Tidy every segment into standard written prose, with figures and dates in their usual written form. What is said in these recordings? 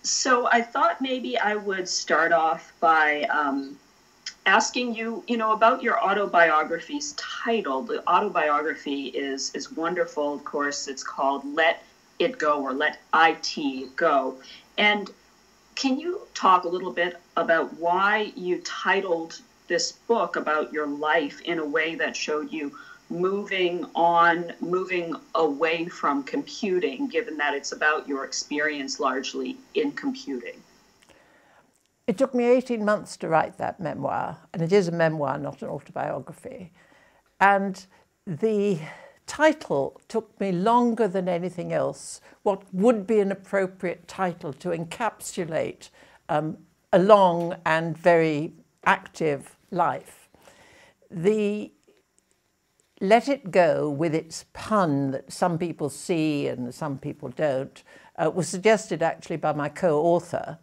So I thought maybe I would start off by asking you, about your autobiography's title. The autobiography is wonderful. Of course, it's called Let It Go, or Let IT Go. And can you talk a little bit about why you titled this book about your life in a way that showed you moving away from computing, given that it's about your experience largely in computing? It took me 18 months to write that memoir, and it is a memoir, not an autobiography. And the title took me longer than anything else, what would be an appropriate title to encapsulate a long and very active life. The Let It Go, with its pun that some people see and some people don't, was suggested actually by my co-author,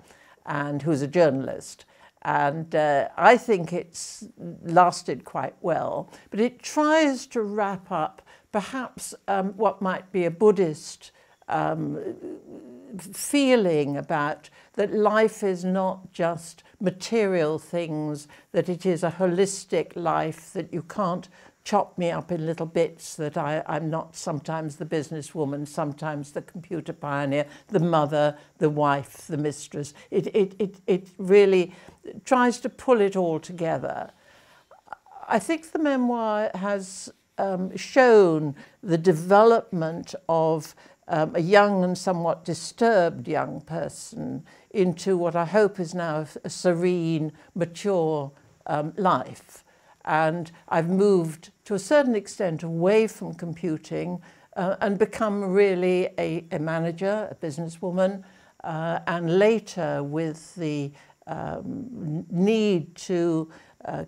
and who's a journalist. And I think it's lasted quite well, but it tries to wrap up perhaps what might be a Buddhist feeling about that life is not just material things, that it is a holistic life, that you can't chop me up in little bits, that I'm not sometimes the businesswoman, sometimes the computer pioneer, the mother, the wife, the mistress. It really tries to pull it all together. I think the memoir has shown the development of a young and somewhat disturbed young person into what I hope is now a serene, mature life. And I've moved to a certain extent away from computing and become really a manager, a businesswoman, and later with the need to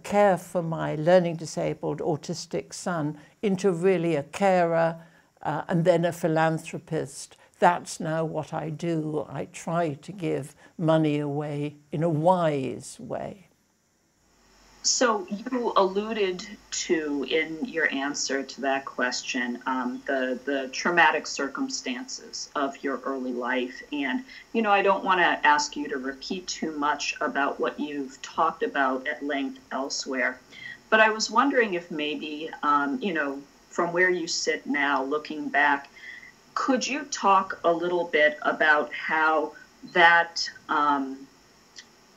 care for my learning disabled autistic son into really a carer and then a philanthropist. That's now what I do. I try to give money away in a wise way. So you alluded to, in your answer to that question, the traumatic circumstances of your early life. And, I don't want to ask you to repeat too much about what you've talked about at length elsewhere. But I was wondering if maybe, from where you sit now, looking back, could you talk a little bit about how that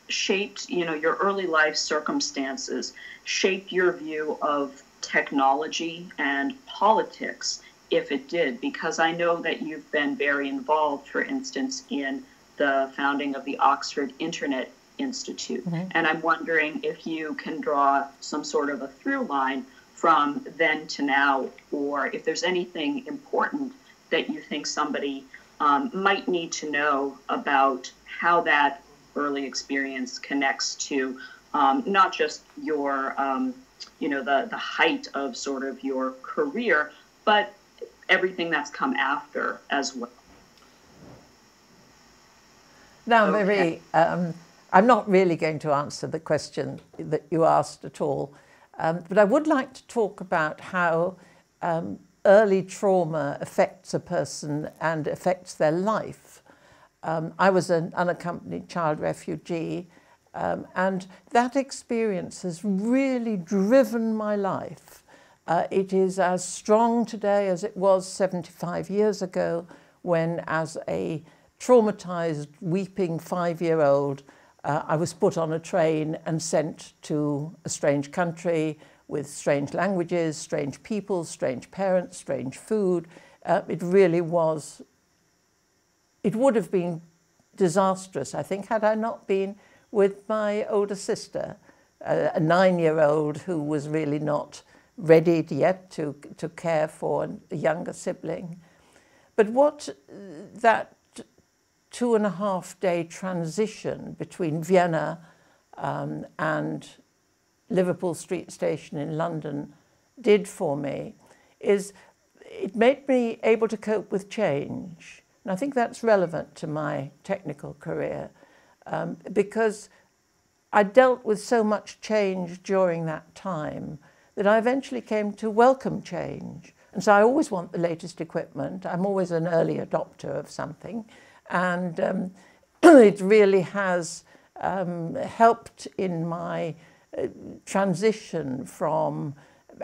shaped, your early life circumstances, shaped your view of technology and politics, if it did? Because I know that you've been very involved, for instance, in the founding of the Oxford Internet Institute. Mm-hmm. And I'm wondering if you can draw some sort of a through line from then to now, or if there's anything important that you think somebody might need to know about how that early experience connects to not just your, the height of sort of your career, but everything that's come after as well. Now, Marie, I'm not really going to answer the question that you asked at all, but I would like to talk about how early trauma affects a person and affects their life. I was an unaccompanied child refugee, and that experience has really driven my life. It is as strong today as it was 75 years ago, when as a traumatized, weeping 5-year-old, I was put on a train and sent to a strange country with strange languages, strange people, strange parents, strange food. It really was. It would have been disastrous, I think, had I not been with my older sister, a 9-year-old who was really not ready yet to care for a younger sibling. But what that 2.5-day transition between Vienna and Liverpool Street Station in London did for me is it made me able to cope with change. And I think that's relevant to my technical career because I dealt with so much change during that time that I eventually came to welcome change. And so I always want the latest equipment. I'm always an early adopter of something. And it really has helped in my transition from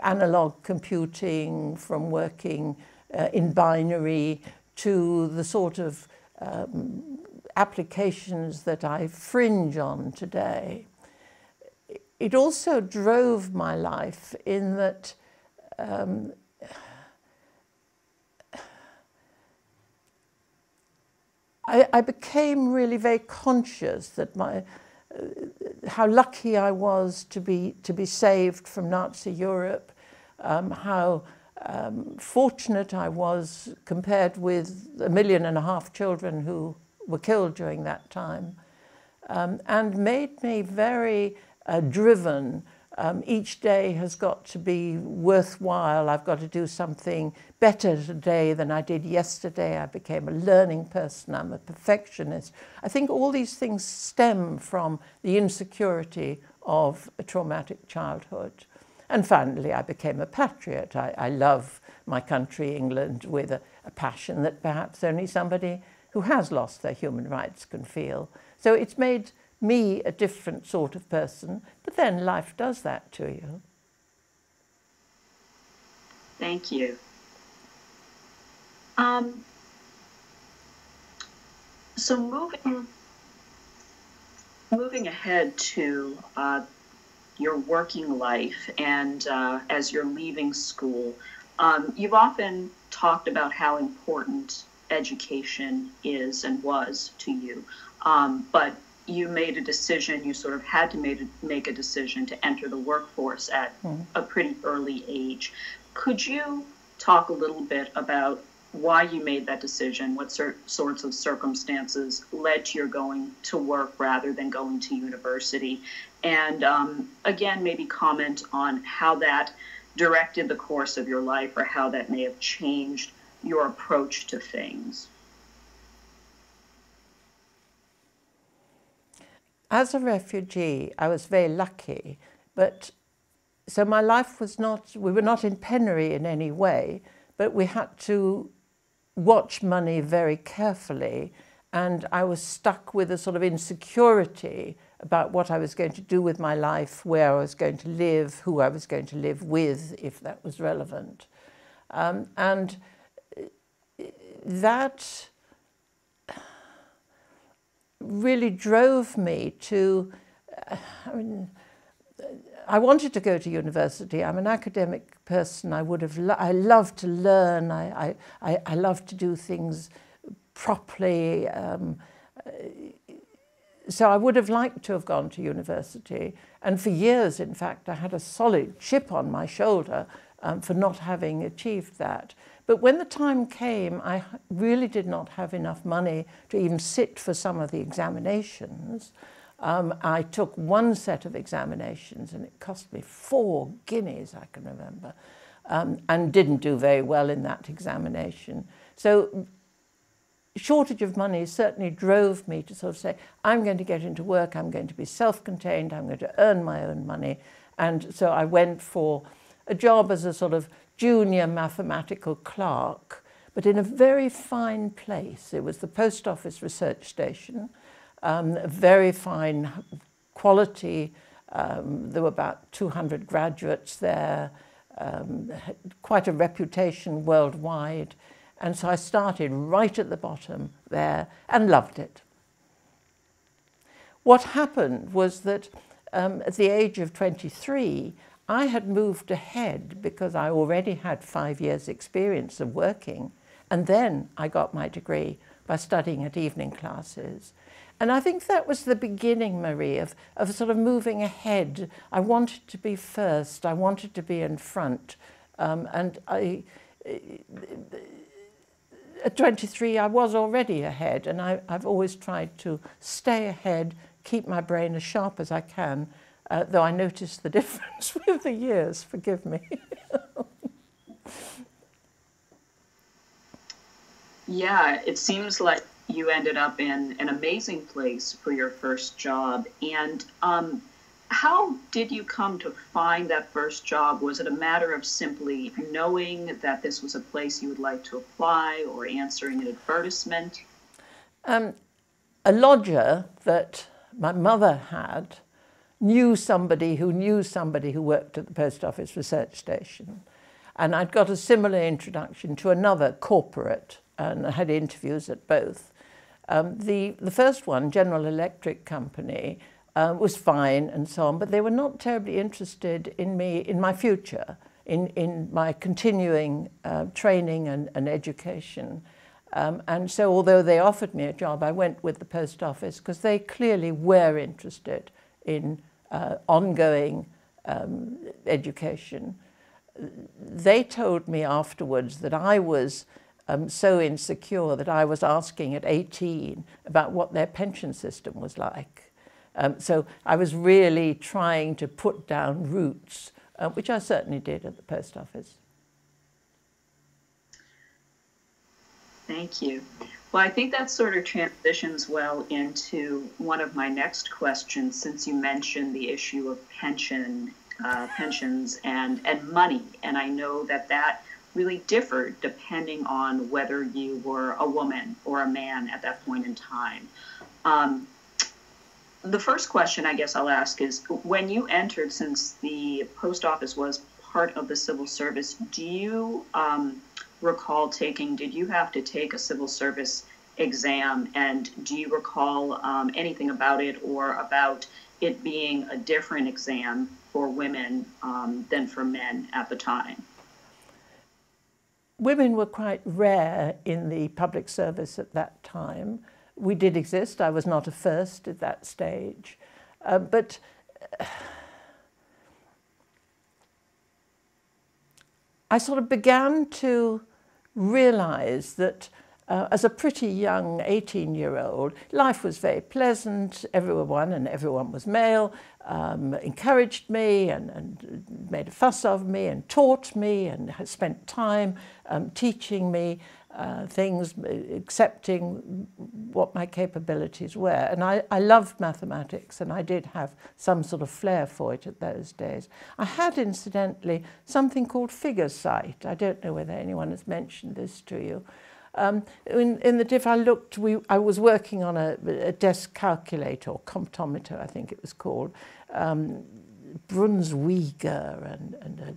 analog computing, from working in binary, to the sort of applications that I fringe on today. It also drove my life in that I became really very conscious that how lucky I was to be saved from Nazi Europe, how fortunate I was compared with 1.5 million children who were killed during that time, and made me very driven. Each day has got to be worthwhile. I've got to do something better today than I did yesterday. I became a learning person. I'm a perfectionist. I think all these things stem from the insecurity of a traumatic childhood. And finally, I became a patriot. I love my country, England, with a passion that perhaps only somebody who has lost their human rights can feel. So it's made me a different sort of person, but then life does that to you. Thank you. So moving ahead to your working life, and as you're leaving school, you've often talked about how important education is and was to you, but you made a decision, you sort of had to make a decision to enter the workforce at a pretty early age. Could you talk a little bit about why you made that decision, what sorts of circumstances led to your going to work rather than going to university? And again, maybe comment on how that directed the course of your life, or how that may have changed your approach to things. As a refugee, I was very lucky, but so my life was not, we were not in penury in any way, but we had to watch money very carefully, and I was stuck with a sort of insecurity about what I was going to do with my life, where I was going to live, who I was going to live with, if that was relevant. And that really drove me to, I wanted to go to university. I'm an academic person. I love to learn. I love to do things properly. So I would have liked to have gone to university. And for years, in fact, I had a solid chip on my shoulder for not having achieved that. But when the time came, I really did not have enough money to even sit for some of the examinations. I took one set of examinations and it cost me 4 guineas, I can remember, and didn't do very well in that examination. So shortage of money certainly drove me to sort of say, I'm going to get into work, I'm going to be self-contained, I'm going to earn my own money. And so I went for a job as a sort of junior mathematical clerk, but in a very fine place. It was the Post Office Research Station, a very fine quality. There were about 200 graduates there, quite a reputation worldwide. And so I started right at the bottom there and loved it. What happened was that at the age of 23, I had moved ahead because I already had 5 years' experience of working, and then I got my degree by studying at evening classes. And I think that was the beginning, Marie, of sort of moving ahead. I wanted to be first, I wanted to be in front, and at 23 I was already ahead, and I've always tried to stay ahead, keep my brain as sharp as I can, though I notice the difference with the years, forgive me. Yeah, it seems like you ended up in an amazing place for your first job. And how did you come to find that first job? Was it a matter of simply knowing that this was a place you would like to apply, or answering an advertisement? a lodger that my mother had knew somebody who worked at the Post Office Research Station. And I'd got a similar introduction to another corporate, and I had interviews at both. The first one, General Electric Company, was fine and so on, but they were not terribly interested in me, in my future, in my continuing training and education. And so although they offered me a job, I went with the post office because they clearly were interested in ongoing education. They told me afterwards that I was so insecure that I was asking at 18 about what their pension system was like. So I was really trying to put down roots, which I certainly did at the post office. Thank you. Well, I think that sort of transitions well into one of my next questions, since you mentioned the issue of pensions and money. And I know that that really differed depending on whether you were a woman or a man at that point in time. The first question I guess I'll ask is, when you entered, since the post office was part of the civil service, do you recall did you have to take a civil service exam, and do you recall anything about it, or about it being a different exam for women than for men at the time? Women were quite rare in the public service at that time. We did exist. I was not a first at that stage. But I sort of began to realize that as a pretty young 18-year-old, life was very pleasant. Everyone was male, encouraged me and made a fuss of me and taught me and has spent time teaching me things, accepting what my capabilities were. And I loved mathematics, and I did have some sort of flair for it at those days. I had, incidentally, something called figure sight. I don't know whether anyone has mentioned this to you. In the diff I looked, I was working on a desk calculator, or comptometer, I think it was called, Brunswiger, and a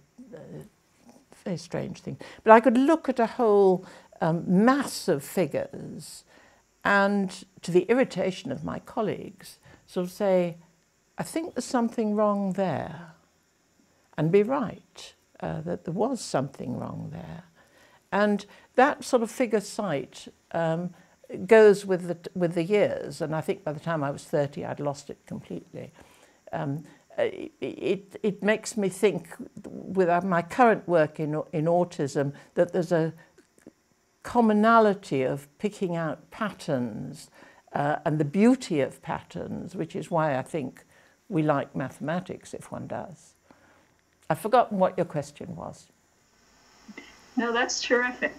very strange thing. But I could look at a whole mass of figures, and to the irritation of my colleagues, sort of say, I think there's something wrong there, and be right, that there was something wrong there. And that sort of figure sight goes with the years, and I think by the time I was 30, I'd lost it completely. It makes me think, with my current work in autism, that there's a commonality of picking out patterns and the beauty of patterns, which is why I think we like mathematics, if one does. I've forgotten what your question was. No, that's terrific.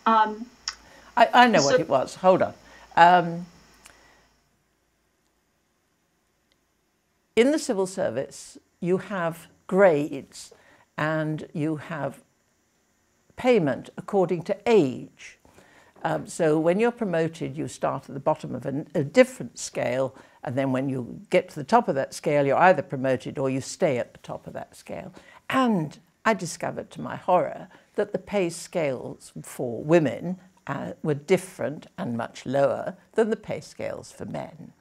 I know what it was. Hold on. In the civil service, you have grades and you have payment according to age. So when you're promoted, you start at the bottom of a different scale, and then when you get to the top of that scale, you're either promoted or you stay at the top of that scale. And I discovered, to my horror, that the pay scales for women were different and much lower than the pay scales for men.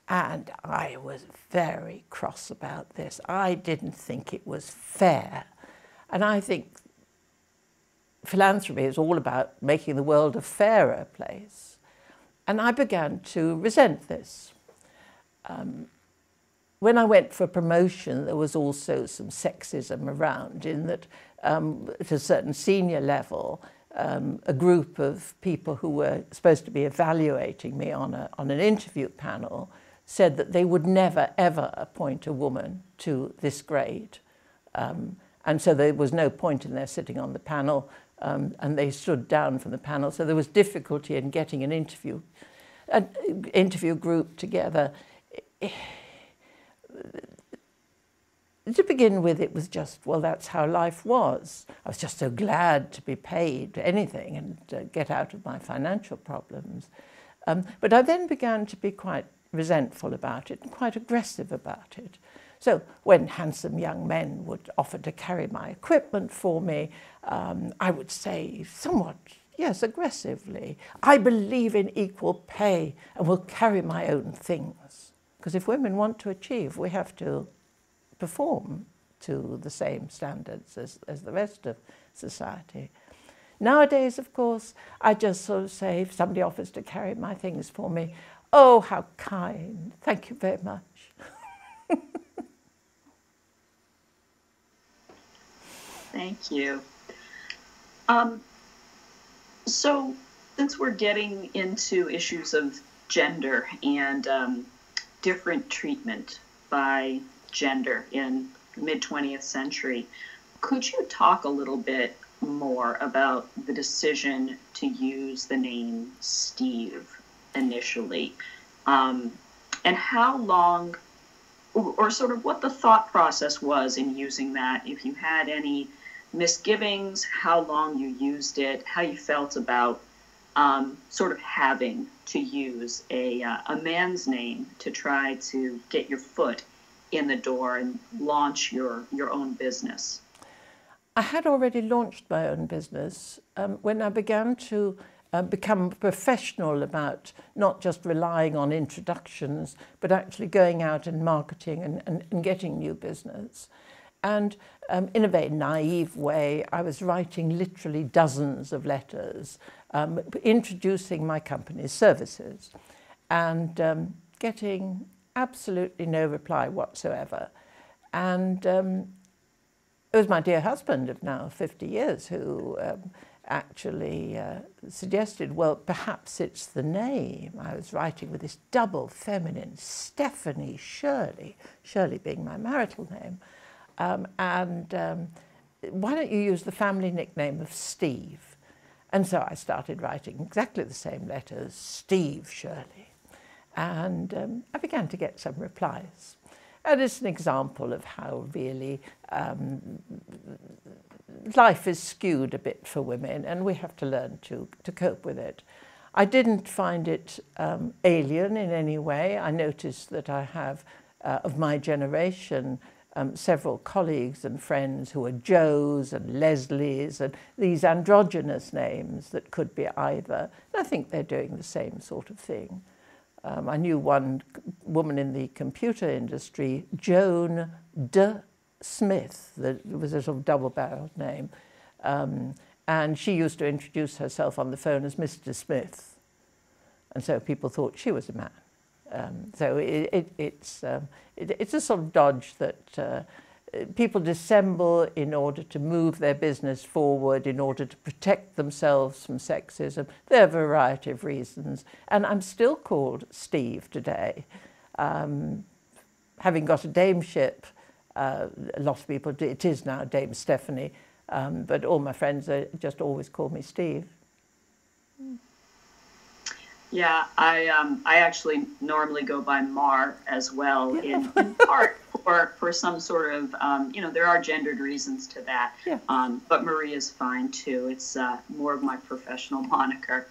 And I was very cross about this. I didn't think it was fair. And I think philanthropy is all about making the world a fairer place. And I began to resent this. When I went for promotion, there was also some sexism around, in that at a certain senior level, a group of people who were supposed to be evaluating me on an interview panel said that they would never, ever appoint a woman to this grade. And so there was no point in their sitting on the panel, and they stood down from the panel. So there was difficulty in getting an interview group together. To begin with, it was just, well, that's how life was. I was just so glad to be paid anything and get out of my financial problems. But I then began to be quite resentful about it and quite aggressive about it. So when handsome young men would offer to carry my equipment for me, I would say somewhat, yes, aggressively, I believe in equal pay and will carry my own things. Because if women want to achieve, we have to perform to the same standards as the rest of society. Nowadays, of course, I just sort of say, if somebody offers to carry my things for me, oh, how kind, thank you very much. Thank you. So since we're getting into issues of gender and different treatment by gender in the mid-20th century, could you talk a little bit more about the decision to use the name Steve initially, and how long, or sort of what the thought process was in using that, if you had any misgivings, how long you used it, how you felt about sort of having to use a man's name to try to get your foot in the door and launch your own business. I had already launched my own business when I began to become professional about not just relying on introductions, but actually going out and marketing and getting new business. And in a very naive way, I was writing literally dozens of letters, introducing my company's services and getting absolutely no reply whatsoever. And it was my dear husband of now 50 years who actually suggested, well, perhaps it's the name. I was writing with this double feminine, Stephanie Shirley, Shirley being my marital name. Why don't you use the family nickname of Steve? And so I started writing exactly the same letters, Steve Shirley. And I began to get some replies. And it's an example of how really life is skewed a bit for women, and we have to learn to cope with it. I didn't find it alien in any way. I noticed that I have, of my generation, several colleagues and friends who are Joes and Leslies and these androgynous names that could be either. And I think they're doing the same sort of thing. I knew one woman in the computer industry, Joan de Smith, that was a sort of double-barreled name, and she used to introduce herself on the phone as Mr. Smith, and so people thought she was a man. So it's a sort of dodge that people dissemble in order to move their business forward, in order to protect themselves from sexism. There are a variety of reasons. And I'm still called Steve today. Having got a dameship, a lot of people do, it is now Dame Stephanie, but all my friends just always call me Steve. Yeah, I actually normally go by Mar as well, in part for some sort of, there are gendered reasons to that, but Marie is fine too. It's more of my professional moniker.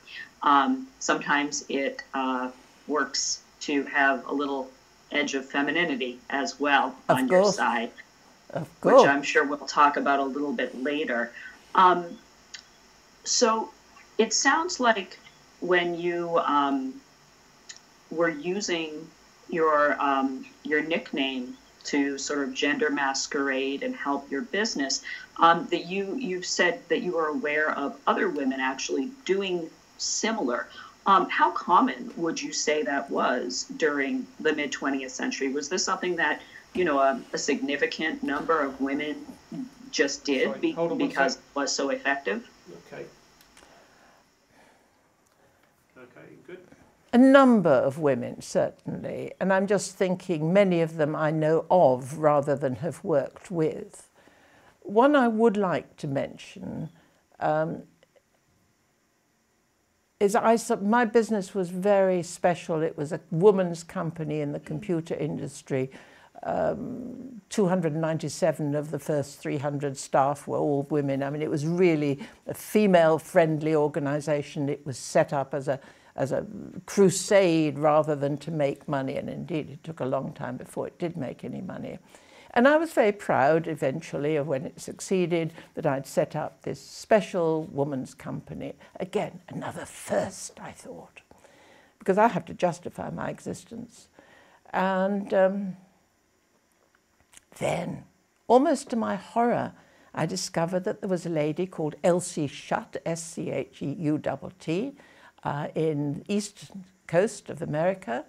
Sometimes it works to have a little edge of femininity as well on your side, which I'm sure we'll talk about a little bit later. So it sounds like when you were using your nickname to sort of gender masquerade and help your business, that you've said that you were aware of other women actually doing similar. How common would you say that was during the mid-20th century? Was this something that, a significant number of women just did because it was so effective? Okay. Okay, good. A number of women, certainly, and I'm just thinking many of them I know of rather than have worked with. One I would like to mention is my business was very special. It was a woman's company in the computer industry. 297 of the first 300 staff were all women. I mean, it was really a female-friendly organization. It was set up as a a crusade rather than to make money. And indeed, it took a long time before it did make any money. And I was very proud eventually of when it succeeded that I'd set up this special woman's company. Again, another first, I thought, because I have to justify my existence. And then, almost to my horror, I discovered that there was a lady called Elsie Schutt, S-C-H-E-U-T-T, in the eastern coast of America,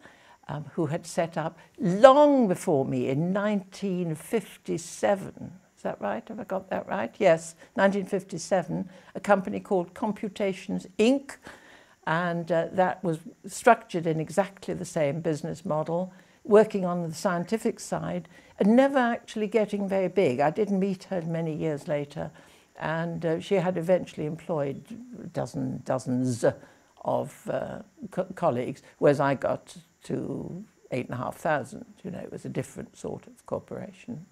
who had set up long before me in 1957. Is that right? Have I got that right? Yes, 1957, a company called Computations, Inc. And that was structured in exactly the same business model, working on the scientific side, and never actually getting very big. I did meet her many years later, and she had eventually employed dozens of colleagues, whereas I got to 8,500. You know, it was a different sort of corporation.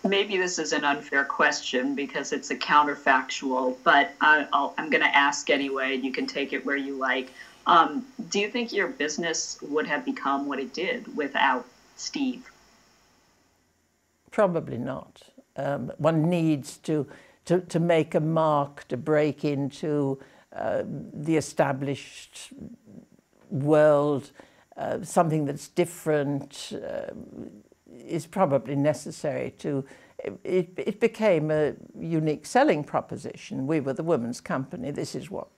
Maybe this is an unfair question because it's a counterfactual, but I'm going to ask anyway, and you can take it where you like. Do you think your business would have become what it did without Steve? Probably not. One needs to make a mark, to break into the established world. Something that's different is probably necessary to... It became a unique selling proposition. We were the women's company. This is what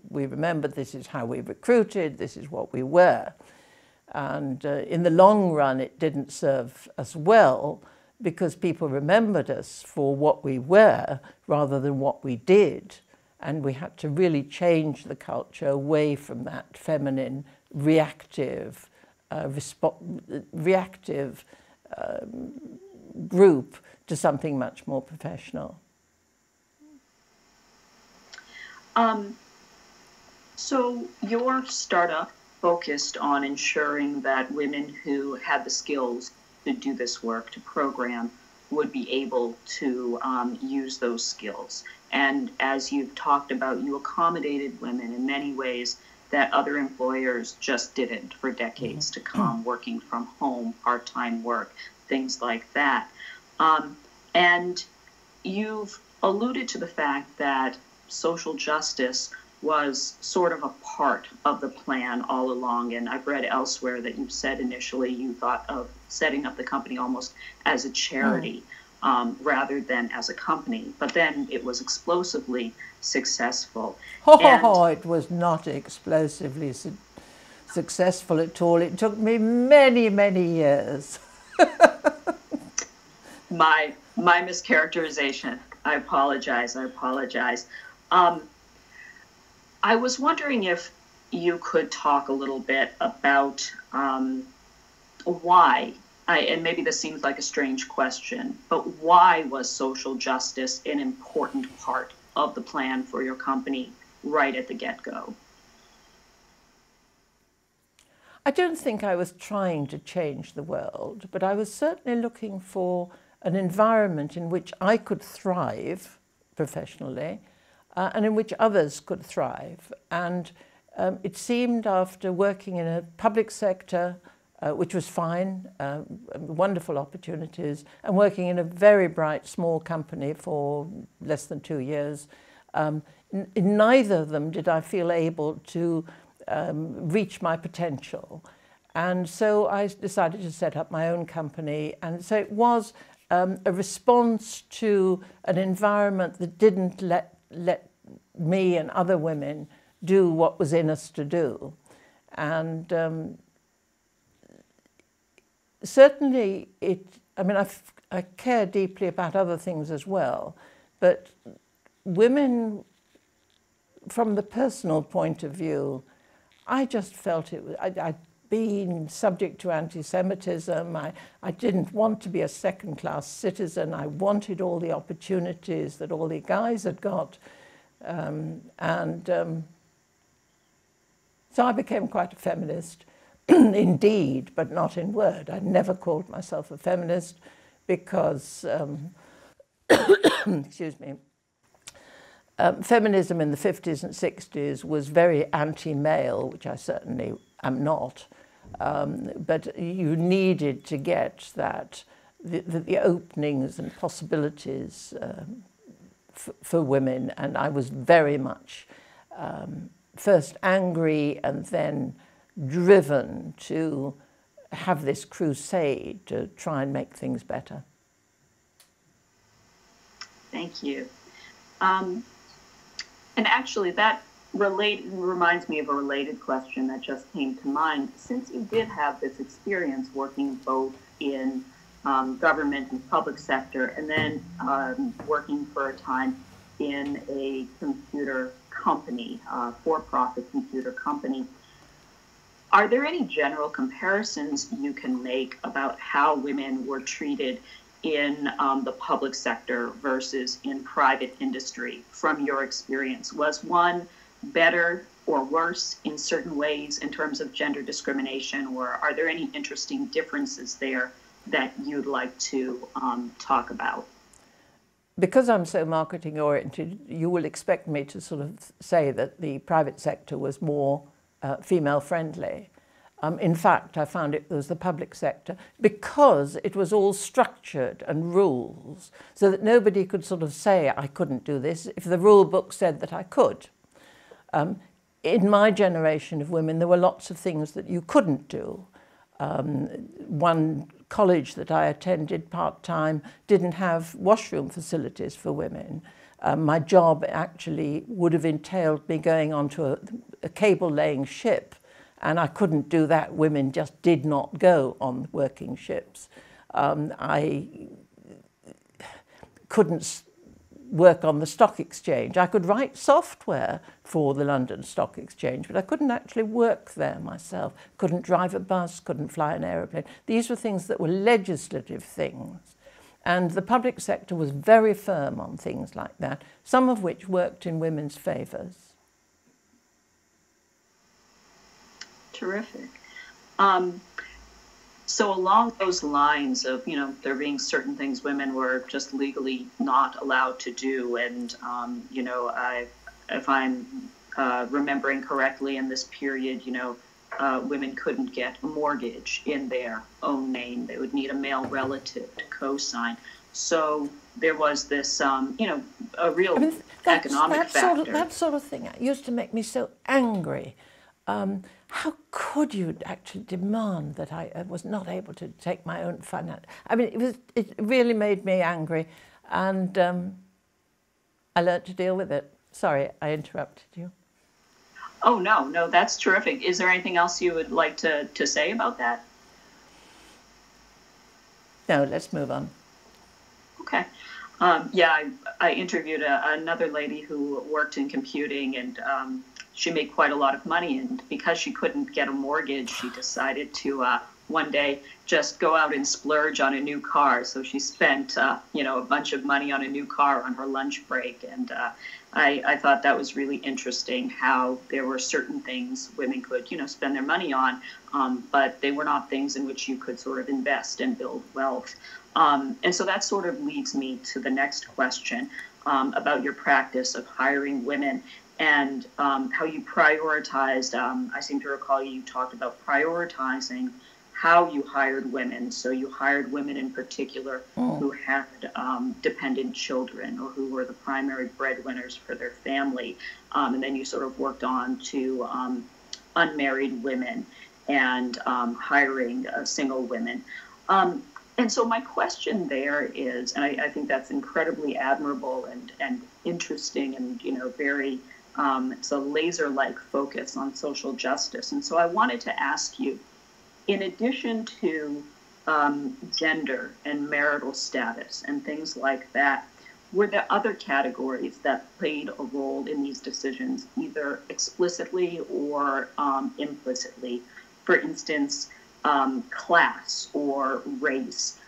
we remembered. This is how we recruited. This is what we were. And in the long run, it didn't serve us well because people remembered us for what we were rather than what we did. And we had to really change the culture away from that feminine, reactive group to something much more professional. So your startup focused on ensuring that women who had the skills to do this work, to program, would be able to use those skills. And as you've talked about, you accommodated women in many ways that other employers just didn't for decades to come, working from home, part-time work, things like that. And you've alluded to the fact that social justice was sort of a part of the plan all along. And I've read elsewhere that you've said initially you thought of setting up the company almost as a charity rather than as a company. But then it was explosively successful. It was not explosively successful at all. It took me many, many years. My mischaracterization. I apologize. I was wondering if you could talk a little bit about why, and maybe this seems like a strange question, but why was social justice an important part of the plan for your company right at the get-go? I don't think I was trying to change the world, but I was certainly looking for an environment in which I could thrive professionally and in which others could thrive. And it seemed after working in a public sector, which was fine, wonderful opportunities, and working in a very bright small company for less than 2 years, in neither of them did I feel able to reach my potential. And so I decided to set up my own company. And so it was a response to an environment that didn't let me and other women do what was in us to do. And certainly I care deeply about other things as well, but women, from the personal point of view, I just felt I'd been subject to anti-Semitism. I didn't want to be a second-class citizen. I wanted all the opportunities that all the guys had got. So I became quite a feminist, indeed, but not in word. I never called myself a feminist because, excuse me, feminism in the 50s and 60s was very anti-male, which I certainly am not. But you needed to get that, the openings and possibilities for women. And I was very much first angry and then driven to have this crusade to try and make things better. Thank you. And actually that reminds me of a related question that just came to mind. Since you did have this experience working both in government and public sector, and then working for a time in a computer company, for-profit computer company, are there any general comparisons you can make about how women were treated in the public sector versus in private industry from your experience? Was one better or worse in certain ways in terms of gender discrimination, or are there any interesting differences there that you'd like to talk about? Because I'm so marketing oriented, you will expect me to sort of say that the private sector was more female friendly. In fact, I found it was the public sector, because it was all structured and rules, so that nobody could sort of say I couldn't do this if the rule book said that I could. In my generation of women, there were lots of things that you couldn't do. One college that I attended part-time didn't have washroom facilities for women. My job actually would have entailed me going onto a cable-laying ship, and I couldn't do that. Women just did not go on working ships. I couldn't work on the stock exchange. I could write software for the London Stock Exchange, but I couldn't actually work there myself. Couldn't drive a bus, couldn't fly an aeroplane. These were things that were legislative things. And the public sector was very firm on things like that, some of which worked in women's favours. Terrific. So along those lines of, there being certain things women were just legally not allowed to do, and, if I'm remembering correctly in this period, women couldn't get a mortgage in their own name. They would need a male relative to co-sign. So there was this, a real economic factor. That sort of thing used to make me so angry. How could you actually demand that I was not able to take my own finance? I mean, it really made me angry, and I learned to deal with it. Sorry, I interrupted you. Oh, no, that's terrific. Is there anything else you would like to say about that? No, let's move on. Okay. I interviewed another lady who worked in computing, and she made quite a lot of money, and because she couldn't get a mortgage, she decided to one day just go out and splurge on a new car. So she spent a bunch of money on a new car on her lunch break, and I thought that was really interesting how there were certain things women could spend their money on, but they were not things in which you could sort of invest and build wealth. And so that sort of leads me to the next question about your practice of hiring women, and how you prioritized. I seem to recall you talked about prioritizing how you hired women. So you hired women in particular who had dependent children, or who were the primary breadwinners for their family. And then you sort of worked on to unmarried women and hiring single women. And so my question there is, and I think that's incredibly admirable and interesting, and very, it's a laser-like focus on social justice. And so I wanted to ask you, in addition to gender and marital status and things like that, were there other categories that played a role in these decisions, either explicitly or implicitly? For instance, class or race.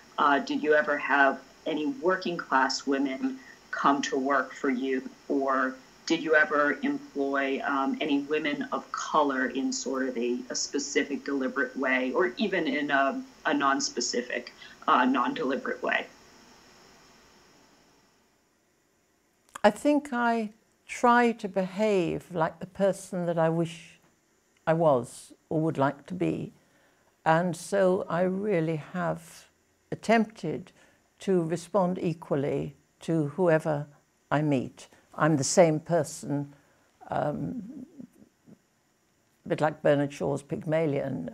Did you ever have any working class women come to work for you, or did you ever employ any women of color in sort of a specific deliberate way, or even in a non-specific, non-deliberate way? I think I try to behave like the person that I wish I was or would like to be. And so I really have attempted to respond equally to whoever I meet. I'm the same person, a bit like Bernard Shaw's Pygmalion,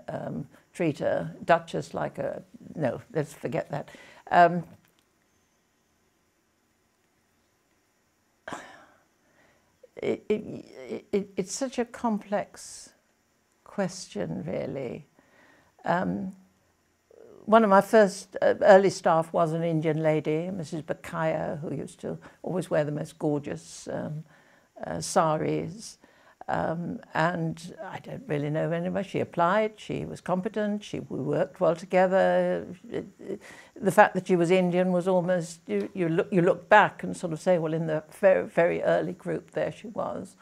treat a duchess like a... No, let's forget that. It's such a complex question, really. One of my first early staff was an Indian lady, Mrs. Bakaya, who used to always wear the most gorgeous saris. And I don't really know anybody. She applied, she was competent, we worked well together. The fact that she was Indian was almost, you look back and sort of say, well, in the very, very early group, there she was.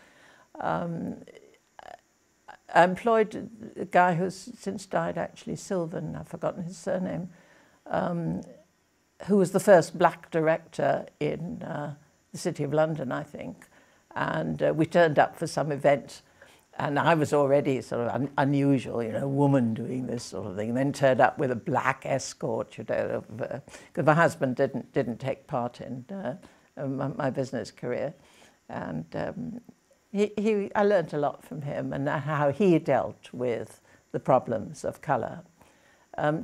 I employed a guy who's since died, actually, Sylvan, I've forgotten his surname, who was the first black director in the City of London, I think. And we turned up for some event, and I was already sort of unusual, you know, a woman doing this sort of thing, and then turned up with a black escort, you know, because my husband didn't take part in my business career. And I learned a lot from him and how he dealt with the problems of colour.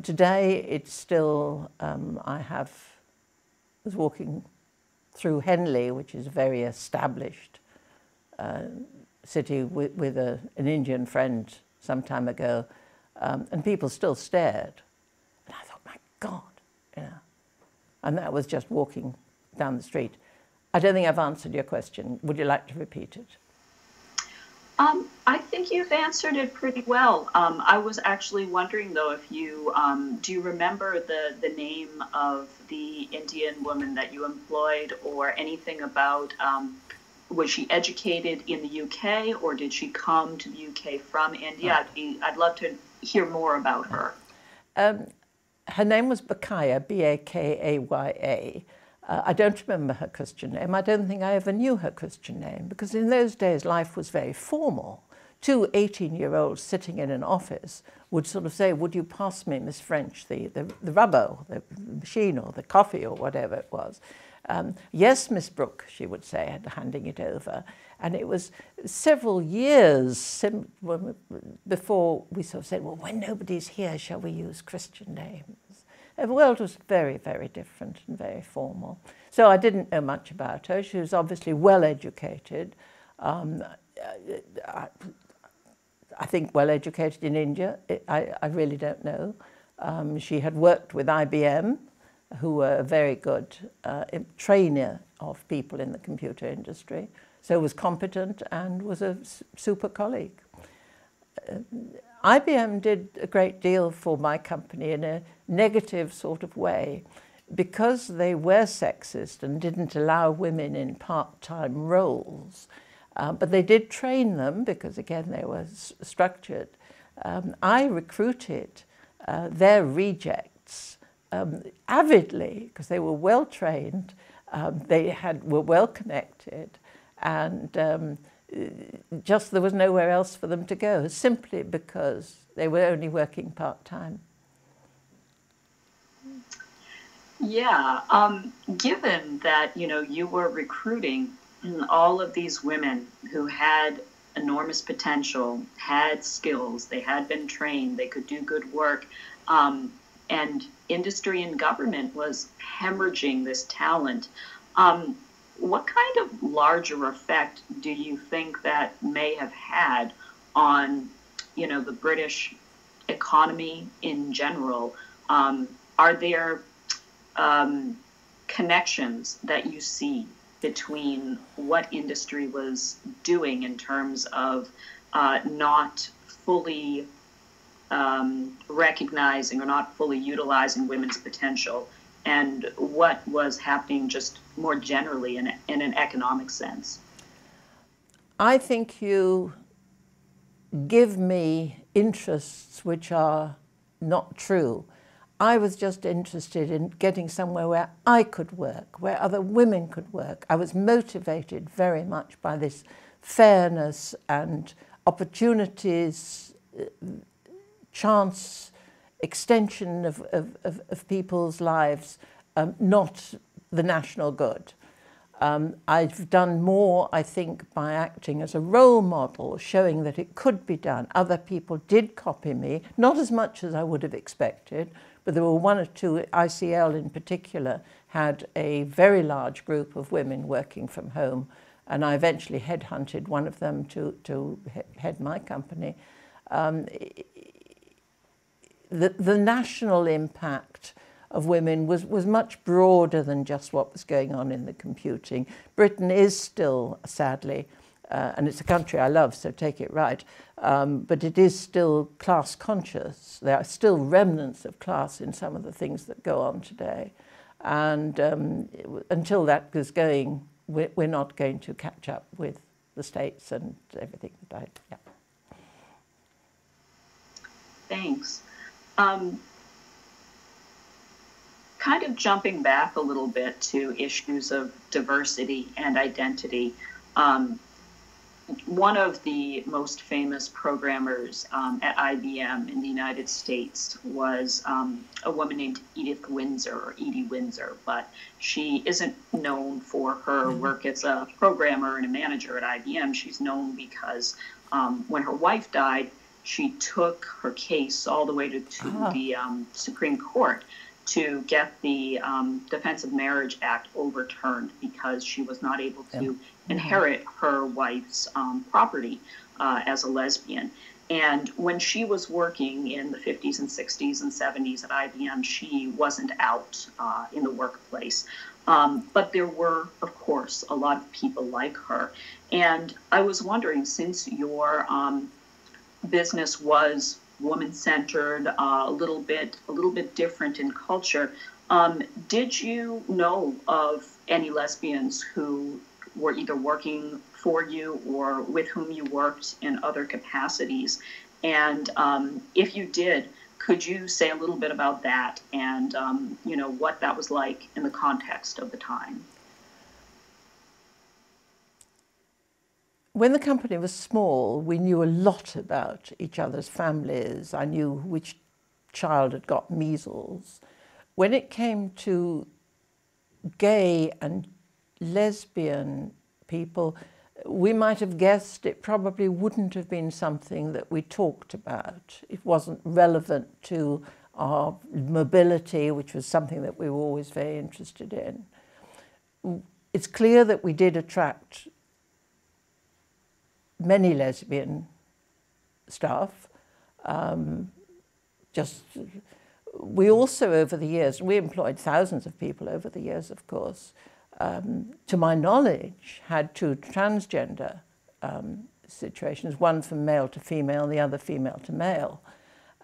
Today, it's still, I was walking through Henley, which is a very established city, with an Indian friend some time ago, and people still stared. And I thought, my God, you know. And that was just walking down the street. I don't think I've answered your question. Would you like to repeat it? I think you've answered it pretty well. I was actually wondering, though, if you do you remember the name of the Indian woman that you employed, or anything about was she educated in the UK, or did she come to the UK from India? I'd love to hear more about her. Her name was Bakaya, B-A-K-A-Y-A. I don't remember her Christian name. I don't think I ever knew her Christian name, because in those days life was very formal. Two 18-year-olds sitting in an office would sort of say, would you pass me, Miss French, the rubber, or the machine, or the coffee, or whatever it was. Yes, Miss Brooke, she would say, handing it over. And it was several years before we sort of said, well, when nobody's here, shall we use Christian names? The world was very, very different and very formal. So I didn't know much about her. She was obviously well educated. I think well educated in India. I really don't know. She had worked with IBM, who were a very good trainer of people in the computer industry. So was competent and was a super colleague. IBM did a great deal for my company in a negative sort of way, because they were sexist and didn't allow women in part-time roles. But they did train them, because again they were structured. I recruited their rejects avidly, because they were well trained, were well connected, and just there was nowhere else for them to go, simply because they were only working part-time. Yeah, given that, you know, you were recruiting all of these women who had enormous potential, had skills, they had been trained, they could do good work, and industry and government was hemorrhaging this talent. What kind of larger effect do you think that may have had on, you know, the British economy in general? Are there connections that you see between what industry was doing in terms of not fully recognizing or not fully utilizing women's potential, and what was happening just more generally in an economic sense? I think you give me interests which are not true. I was just interested in getting somewhere where I could work, where other women could work. I was motivated very much by this fairness and opportunities, chance, extension of people's lives, not the national good. I've done more, I think, by acting as a role model, showing that it could be done. Other people did copy me, not as much as I would have expected, but there were one or two. ICL in particular had a very large group of women working from home, and I eventually headhunted one of them to head my company. The national impact of women was much broader than just what was going on in the computing. Britain is still, sadly, and it's a country I love, so take it right, but it is still class conscious. There are still remnants of class in some of the things that go on today. And until that goes going, we're not going to catch up with the States and everything that yeah. Thanks. Kind of jumping back a little bit to issues of diversity and identity. One of the most famous programmers at IBM in the United States was a woman named Edith Windsor, or Edie Windsor, but she isn't known for her work as a programmer and a manager at IBM. She's known because when her wife died, she took her case all the way to the Supreme Court to get the Defense of Marriage Act overturned because she was not able to inherit her wife's property as a lesbian. And when she was working in the 50s and 60s and 70s at IBM, she wasn't out in the workplace. But there were, of course, a lot of people like her. And I was wondering, since your business was woman-centered, a little bit different in culture, did you know of any lesbians who were either working for you or with whom you worked in other capacities? And if you did, could you say a little bit about that and you know, what that was like in the context of the time? When the company was small, we knew a lot about each other's families. I knew which child had got measles. When it came to gay and lesbian people, we might have guessed it probably wouldn't have been something that we talked about. It wasn't relevant to our mobility, which was something that we were always very interested in. It's clear that we did attract many lesbian staff. We also, over the years, we employed thousands of people over the years, of course, to my knowledge, had two transgender situations, one from male to female, the other female to male.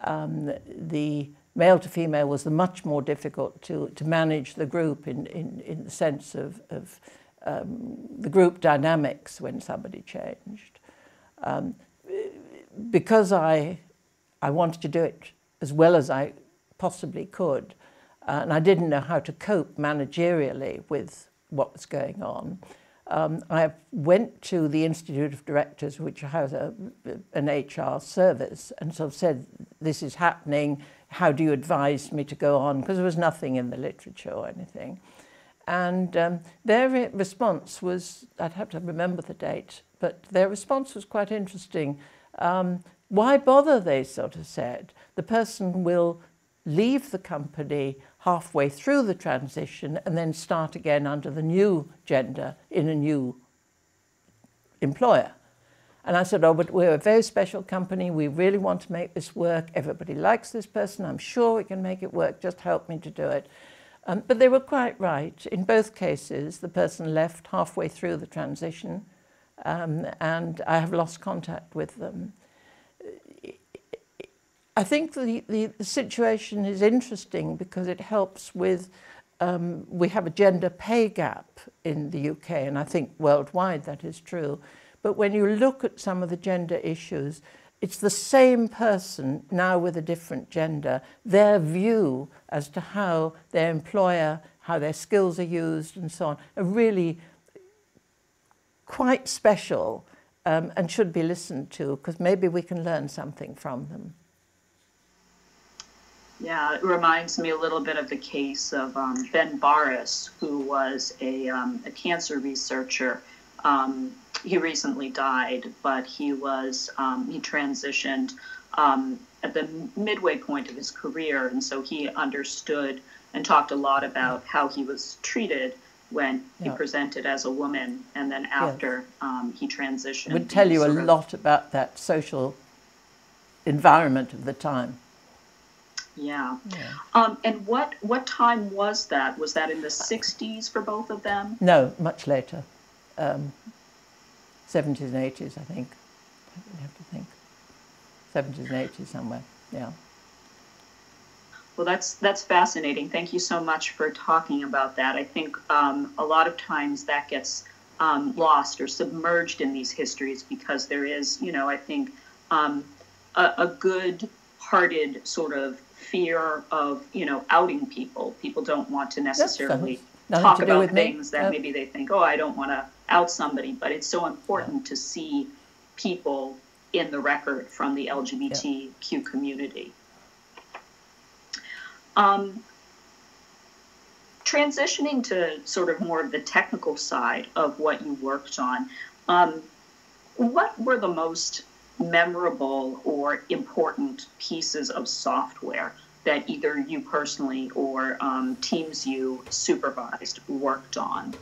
The male to female was the much more difficult to manage the group in the sense of the group dynamics when somebody changed. Because I wanted to do it as well as I possibly could, and I didn't know how to cope managerially with what was going on, I went to the Institute of Directors, which has an HR service, and sort of said, this is happening, how do you advise me to go on? Because there was nothing in the literature or anything. And their response was, I'd have to remember the date, but their response was quite interesting. Why bother, they sort of said. The person will leave the company halfway through the transition and then start again under the new gender in a new employer. And I said, oh, but we're a very special company. We really want to make this work. Everybody likes this person. I'm sure we can make it work. Just help me to do it. But they were quite right. In both cases, the person left halfway through the transition, and I have lost contact with them. I think the situation is interesting because it helps with, we have a gender pay gap in the UK, and I think worldwide that is true. But when you look at some of the gender issues, it's the same person now with a different gender, their view as to how their employer, how their skills are used and so on, are really quite special and should be listened to, because maybe we can learn something from them. Yeah, it reminds me a little bit of the case of Ben Barres, who was a cancer researcher. He recently died, but he transitioned at the midway point of his career, and so he understood and talked a lot about how he was treated when he presented as a woman, and then after he transitioned. Would tell you a lot about that social environment of the time. Yeah. And what time was that? Was that in the 60s for both of them? No, much later. 70s and 80s, I think. I have to think. 70s and 80s somewhere, yeah. Well, that's fascinating. Thank you so much for talking about that. I think a lot of times that gets lost or submerged in these histories because there is, I think, a good-hearted sort of fear of, outing people. People don't want to necessarily talk about things that maybe they think, oh, I don't want to out somebody. But it's so important to see people in the record from the LGBTQ community. Transitioning to sort of more of the technical side of what you worked on, what were the most memorable or important pieces of software that either you personally or teams you supervised worked on?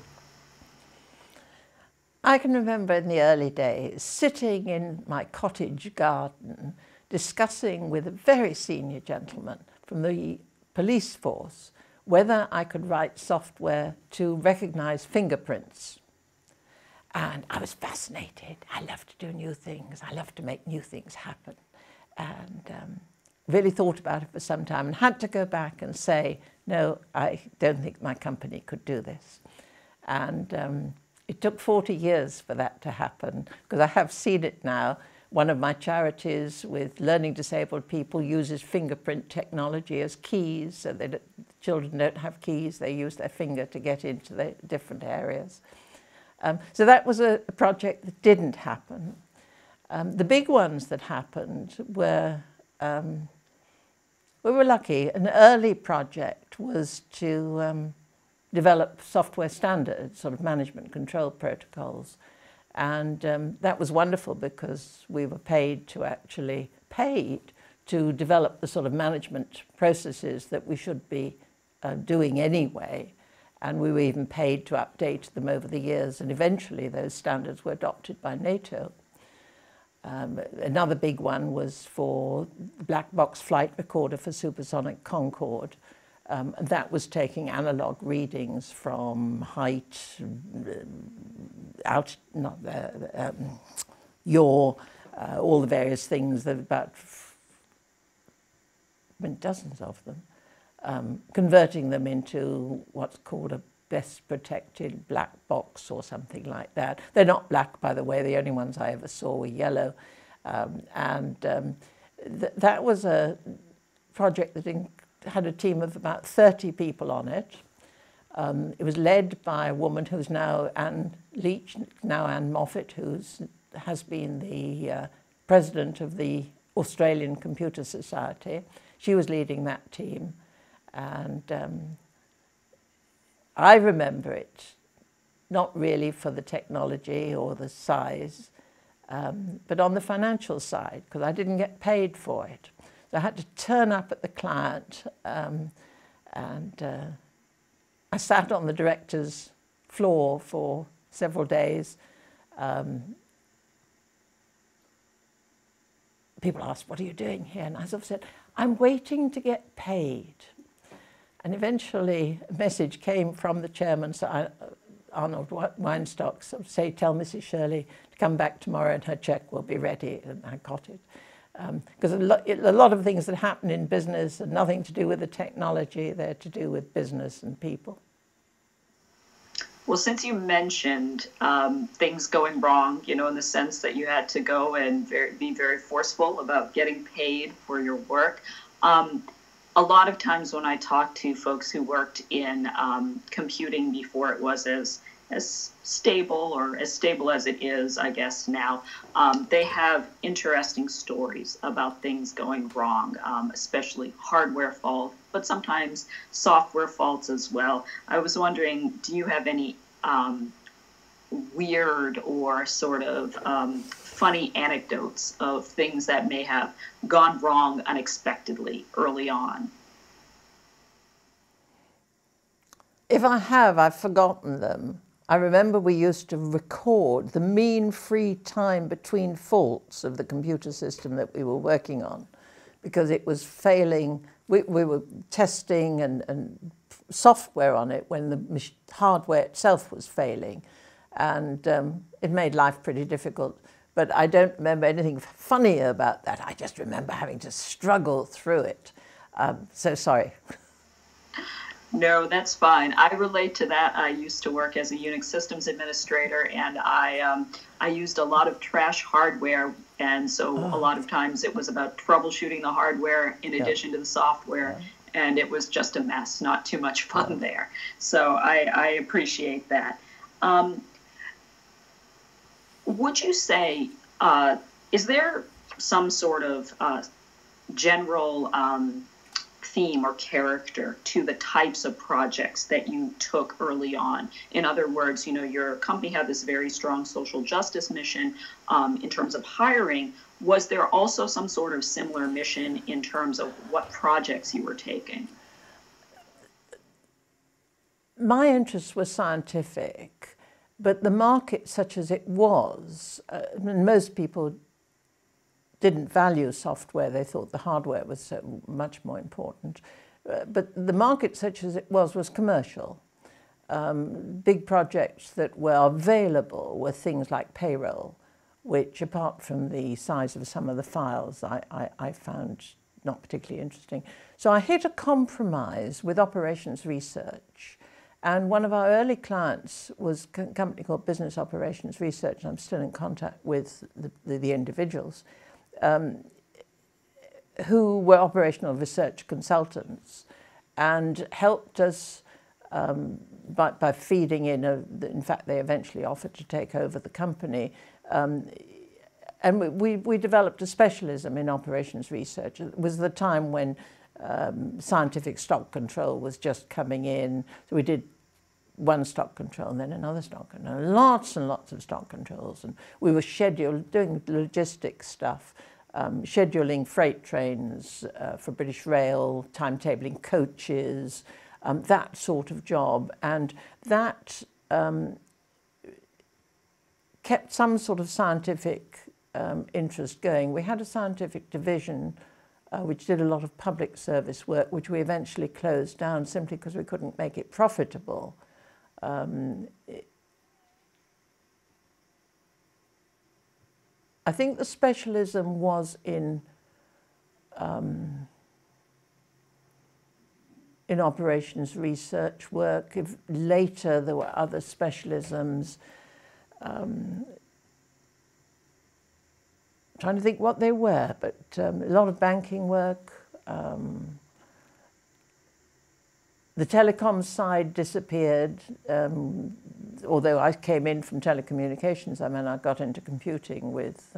I can remember in the early days sitting in my cottage garden discussing with a very senior gentleman from the police force whether I could write software to recognize fingerprints. And I was fascinated. I love to do new things. I love to make new things happen. And really thought about it for some time and had to go back and say, no, I don't think my company could do this. And it took 40 years for that to happen, because I have seen it now. One of my charities with learning disabled people uses fingerprint technology as keys, so that children don't have keys, they use their finger to get into the different areas. So that was a project that didn't happen. The big ones that happened were, we were lucky. An early project was to develop software standards, sort of management control protocols. And that was wonderful because we were paid to develop the sort of management processes that we should be doing anyway. And we were even paid to update them over the years, and eventually those standards were adopted by NATO. Another big one was for the black box flight recorder for supersonic Concorde. And that was taking analog readings from height, yaw, all the various things, that about dozens of them, converting them into what's called a best protected black box or something like that. They're not black, by the way. The only ones I ever saw were yellow. That was a project that had a team of about 30 people on it. It was led by a woman who's now Anne Leach, now Anne Moffat, who has been the president of the Australian Computer Society. She was leading that team. And I remember it, not really for the technology or the size, but on the financial side, because I didn't get paid for it. So I had to turn up at the client, and I sat on the director's floor for several days. People asked, what are you doing here? And I sort of said, I'm waiting to get paid. And eventually a message came from the chairman, Arnold Weinstock, say, tell Mrs. Shirley to come back tomorrow and her check will be ready. And I got it. Because a lot of things that happen in business are nothing to do with the technology, they're to do with business and people. Well, since you mentioned things going wrong, you know, in the sense that you had to go and be very forceful about getting paid for your work, a lot of times when I talk to folks who worked in computing before it was as stable or as stable as it is, I guess now, they have interesting stories about things going wrong, especially hardware faults, but sometimes software faults as well. I was wondering, do you have any weird or sort of funny anecdotes of things that may have gone wrong unexpectedly early on? If I have, I've forgotten them. I remember we used to record the mean free time between faults of the computer system that we were working on, because it was failing. We were testing and software on it when the hardware itself was failing, and it made life pretty difficult. But I don't remember anything funny about that. I just remember having to struggle through it. So sorry. No, that's fine. I relate to that. I used to work as a Unix systems administrator, and I used a lot of trash hardware, and so a lot of times it was about troubleshooting the hardware in addition to the software, and it was just a mess, not too much fun there. So I appreciate that. Would you say, is there some sort of general theme or character to the types of projects that you took early on? In other words, you know, your company had this very strong social justice mission in terms of hiring. Was there also some sort of similar mission in terms of what projects you were taking? My interests were scientific, but the market such as it was, most people didn't value software. They thought the hardware was so much more important. But the market such as it was commercial. Big projects that were available were things like payroll, which apart from the size of some of the files, I found not particularly interesting. So I hit a compromise with operations research. And one of our early clients was a company called Business Operations Research, and I'm still in contact with the individuals, who were operational research consultants and helped us by feeding in fact, they eventually offered to take over the company. And we developed a specialism in operations research. It was the time when scientific stock control was just coming in. So we did one stock control and then another stock control, lots and lots of stock controls. And we were doing logistics stuff, scheduling freight trains for British Rail, timetabling coaches, that sort of job. And that kept some sort of scientific interest going. We had a scientific division which did a lot of public service work, which we eventually closed down simply because we couldn't make it profitable. I think the specialism was in operations research work. Later there were other specialisms. Trying to think what they were, but a lot of banking work. The telecom side disappeared, although I came in from telecommunications. I mean, I got into computing with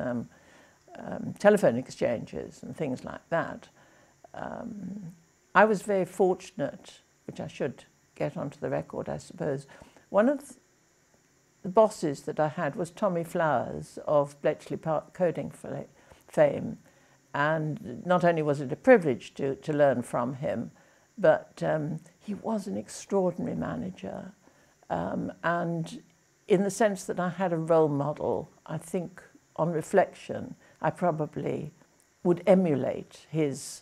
telephone exchanges and things like that. I was very fortunate, which I should get onto the record, I suppose. One of the bosses that I had was Tommy Flowers of Bletchley Park coding fame. And not only was it a privilege to learn from him, but he was an extraordinary manager. And in the sense that I had a role model, I think on reflection, I probably would emulate his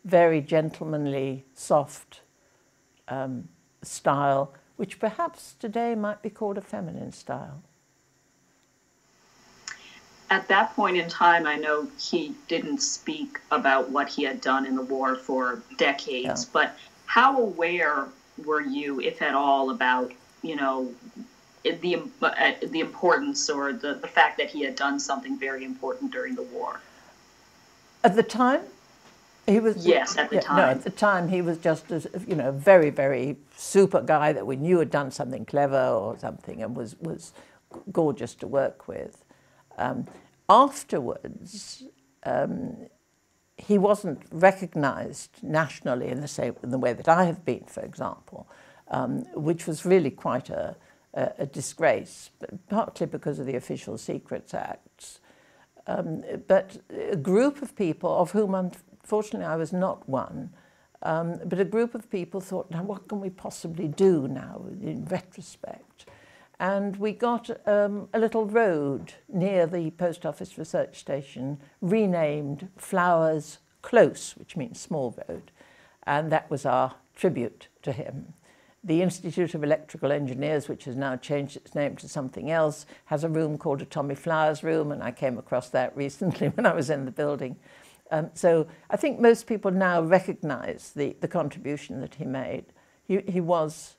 very gentlemanly, soft style, which perhaps today might be called a feminine style. At that point in time, I know he didn't speak about what he had done in the war for decades, but how aware were you, if at all, about, you know, the importance or the fact that he had done something very important during the war? At the time? He was, yes, at the time. No, at the time he was just a very, very super guy that we knew had done something clever or something and was gorgeous to work with. Afterwards, he wasn't recognised nationally in the way that I have been, for example, which was really quite a disgrace, partly because of the Official Secrets Acts. But a group of people, of whom unfortunately I was not one, but a group of people thought, now what can we possibly do now in retrospect? And we got a little road near the Post Office Research Station renamed Flowers Close, which means small road, and that was our tribute to him. The Institute of Electrical Engineers, which has now changed its name to something else, has a room called a Tommy Flowers room, and I came across that recently when I was in the building. So I think most people now recognise the contribution that he made. He was,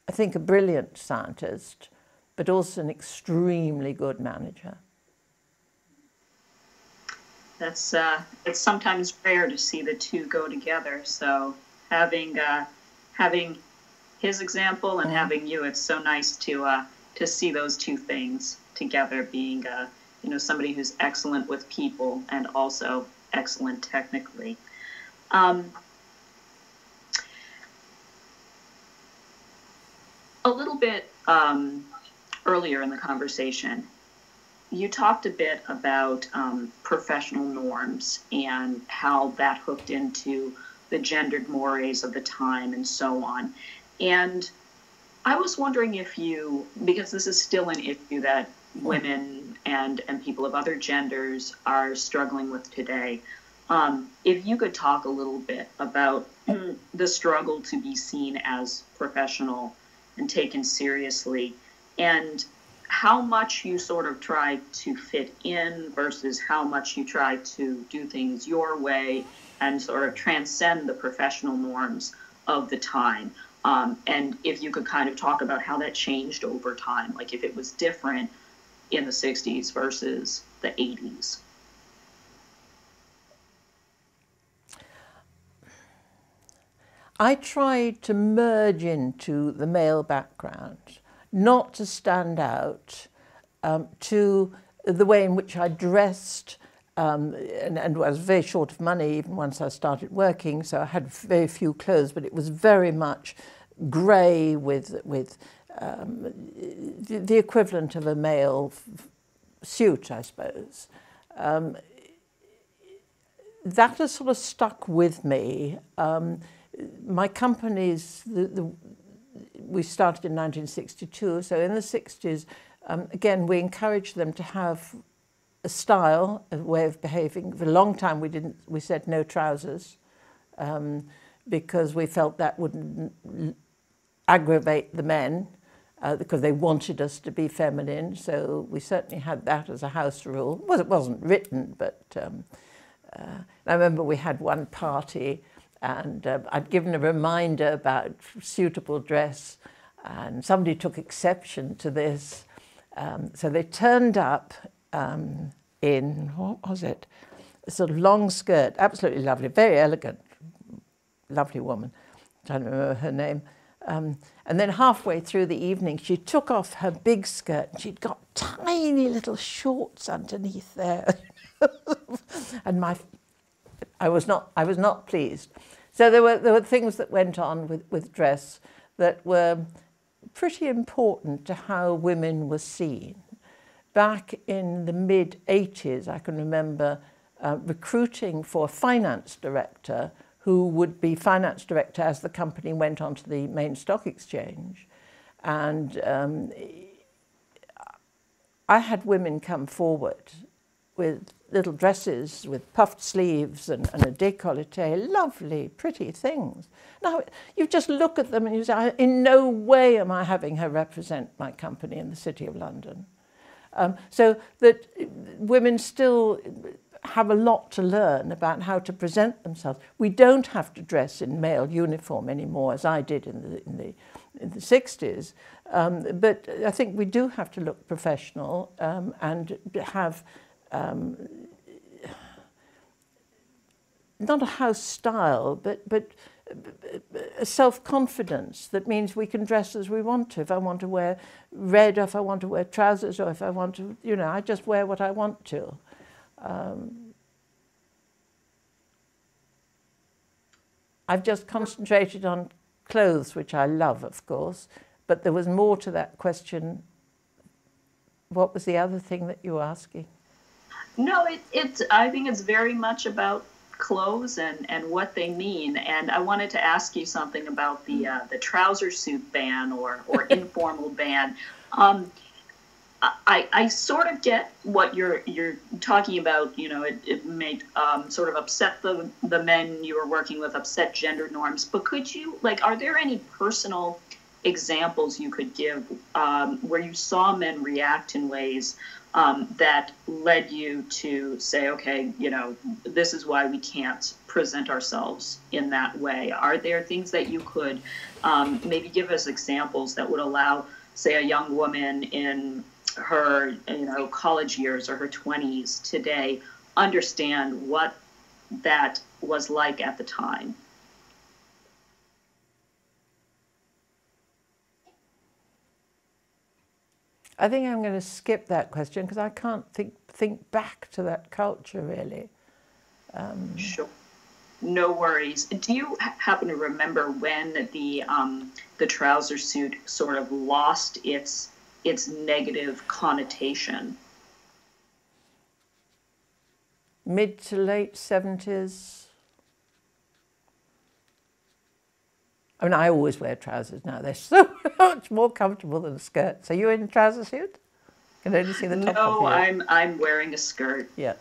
I think, a brilliant scientist, but also an extremely good manager. That's it's sometimes rare to see the two go together. So having his example and having you, it's so nice to see those two things together. Being somebody who's excellent with people and also excellent technically. A little bit earlier in the conversation, you talked a bit about professional norms and how that hooked into the gendered mores of the time and so on. And I was wondering if you, because this is still an issue that women and people of other genders are struggling with today, if you could talk a little bit about the struggle to be seen as professional and taken seriously, and how much you sort of try to fit in versus how much you try to do things your way and sort of transcend the professional norms of the time. And if you could kind of talk about how that changed over time, like if it was different in the 60s versus the 80s. I tried to merge into the male background, not to stand out, to the way in which I dressed, and was very short of money even once I started working, so I had very few clothes, but it was very much grey with the equivalent of a male suit, I suppose. That has sort of stuck with me. My companies, we started in 1962, so in the 60s, again, we encouraged them to have a style, a way of behaving. For a long time, we said no trousers, because we felt that wouldn't aggravate the men, because they wanted us to be feminine. So we certainly had that as a house rule. Well, it wasn't written, but I remember we had one party, and I'd given a reminder about suitable dress, and somebody took exception to this. So they turned up in, what was it? A sort of long skirt, absolutely lovely, very elegant, lovely woman. I'm trying to remember her name. And then halfway through the evening, she took off her big skirt, and she'd got tiny little shorts underneath there. And I was not pleased. So there were things that went on with dress that were pretty important to how women were seen. Back in the mid-80s, I can remember recruiting for a finance director who would be finance director as the company went onto the main stock exchange. And I had women come forward with little dresses with puffed sleeves and a décolleté, lovely, pretty things. Now, you just look at them and you say, in no way am I having her represent my company in the City of London. So that women still have a lot to learn about how to present themselves. We don't have to dress in male uniform anymore, as I did in the 60s. But I think we do have to look professional and have not a house style, but a self-confidence that means we can dress as we want to. If I want to wear red, or if I want to wear trousers, or if I want to, you know, I just wear what I want to. I've just concentrated on clothes, which I love, of course, but there was more to that question. What was the other thing that you were asking? No, I think it's very much about clothes and what they mean. And I wanted to ask you something about the trouser suit ban or informal ban. I sort of get what you're talking about. You know, it may sort of upset the men you were working with, upset gender norms. But could you, like, are there any personal examples you could give where you saw men react in ways that led you to say, okay, you know, this is why we can't present ourselves in that way? Are there things that you could maybe give us examples that would allow, say, a young woman in her, you know, college years or her 20s today understand what that was like at the time? I think I'm going to skip that question because I can't think back to that culture really. Sure, no worries. Do you happen to remember when the trouser suit sort of lost its negative connotation? Mid to late 70s. I mean, I always wear trousers now. They're so much more comfortable than a skirt. So you're in a trouser suit? You can only see the top no, of you. I'm wearing a skirt. Yeah.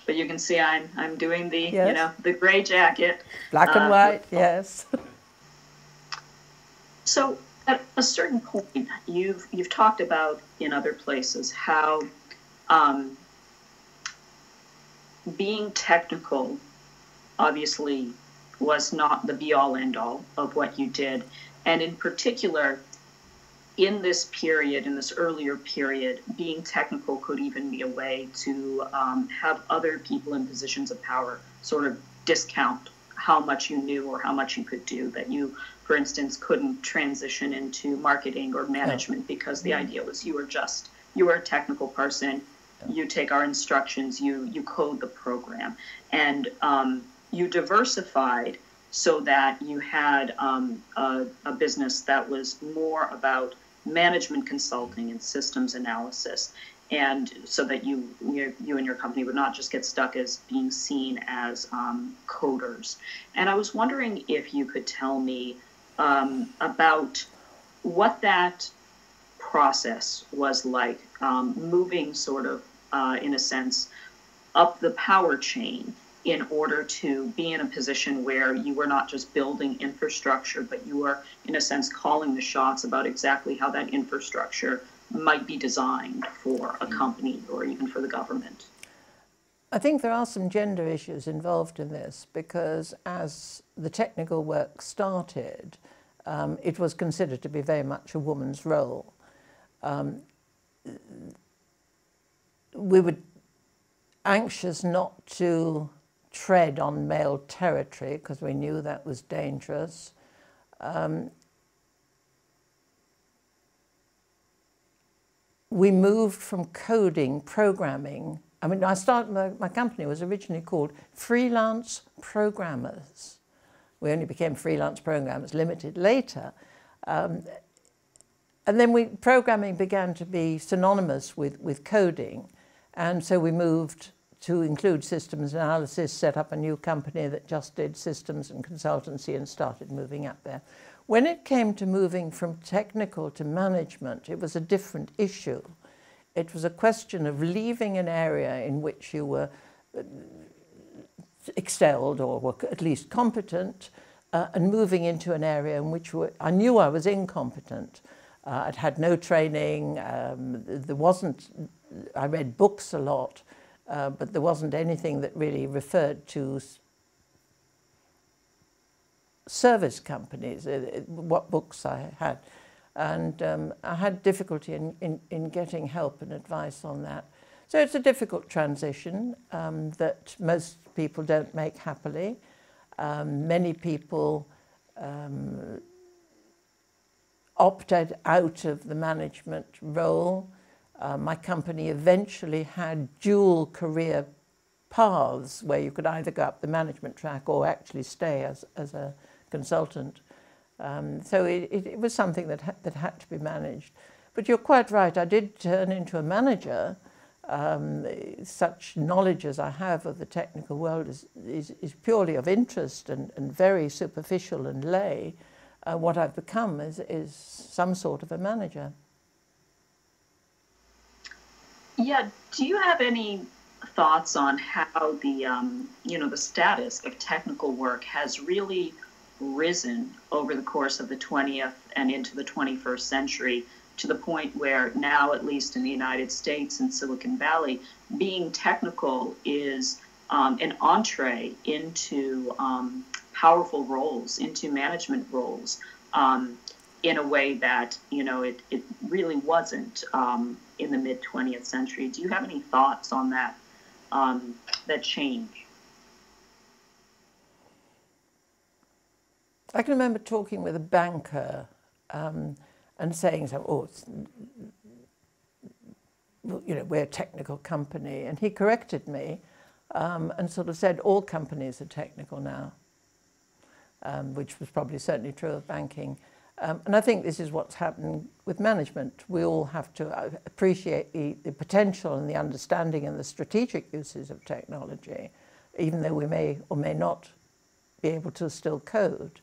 But you can see I'm doing the yes. you know, the gray jacket. Black and white, yes. So at a certain point, you've talked about in other places how being technical obviously was not the be-all end-all of what you did. And in particular, in this period, in this earlier period, being technical could even be a way to have other people in positions of power sort of discount how much you knew or how much you could do, that you, for instance, couldn't transition into marketing or management because the idea was you were a technical person, you take our instructions, you code the program. And you diversified so that you had a business that was more about management consulting and systems analysis, and so that you and your company would not just get stuck as being seen as coders. And I was wondering if you could tell me about what that process was like, moving sort of, in a sense, up the power chain in order to be in a position where you were not just building infrastructure, but you were, in a sense, calling the shots about exactly how that infrastructure might be designed for a company or even for the government. I think there are some gender issues involved in this because as the technical work started, it was considered to be very much a woman's role. We were anxious not to tread on male territory because we knew that was dangerous. We moved from coding, programming. I mean, my company was originally called Freelance Programmers. We only became Freelance Programmers Limited later. And then programming began to be synonymous with coding. And so we moved to include systems analysis, set up a new company that just did systems and consultancy and started moving up there. When it came to moving from technical to management, it was a different issue. It was a question of leaving an area in which you were excelled or were at least competent and moving into an area in which I knew I was incompetent. I'd had no training, I read books a lot, but there wasn't anything that really referred to service companies, what books I had. And I had difficulty in getting help and advice on that. So it's a difficult transition that most people don't make happily. Many people opted out of the management role. My company eventually had dual career paths where you could either go up the management track or actually stay as a consultant. So it was something that had to be managed. But you're quite right, I did turn into a manager. Such knowledge as I have of the technical world is purely of interest and very superficial and lay. What I've become is some sort of a manager. Yeah, do you have any thoughts on how the the status of technical work has really risen over the course of the 20th and into the 21st century, to the point where now, at least in the United States and Silicon Valley, being technical is an entree into powerful roles, into management roles, in a way that, it really wasn't in the mid-20th century. Do you have any thoughts on that, that change? I can remember talking with a banker and saying, we're a technical company. And he corrected me and sort of said, all companies are technical now, which was probably certainly true of banking. And I think this is what's happening with management. We all have to appreciate the potential and the understanding and the strategic uses of technology, even though we may or may not be able to still code.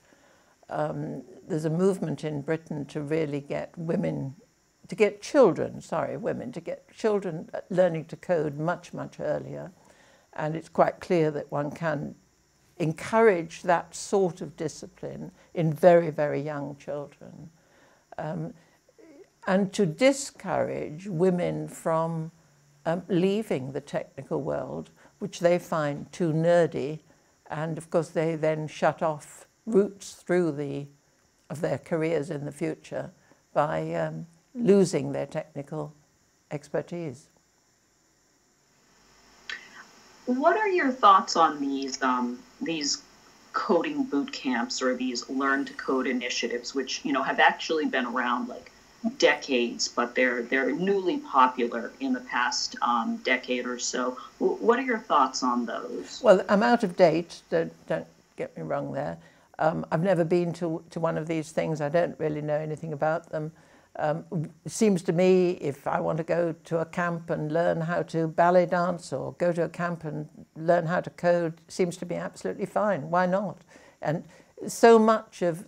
There's a movement in Britain to really get children learning to code much, much earlier. And it's quite clear that one can encourage that sort of discipline in very, very young children. And to discourage women from leaving the technical world, which they find too nerdy, and of course they then shut off routes of their careers in the future by losing their technical expertise. What are your thoughts on these coding boot camps or these learn to code initiatives, which have actually been around like decades, but they're newly popular in the past decade or so? What are your thoughts on those? Well, I'm out of date. Don't get me wrong there. I've never been to one of these things. I don't really know anything about them. It seems to me if I want to go to a camp and learn how to ballet dance or go to a camp and learn how to code, seems to be absolutely fine. Why not? And so much of,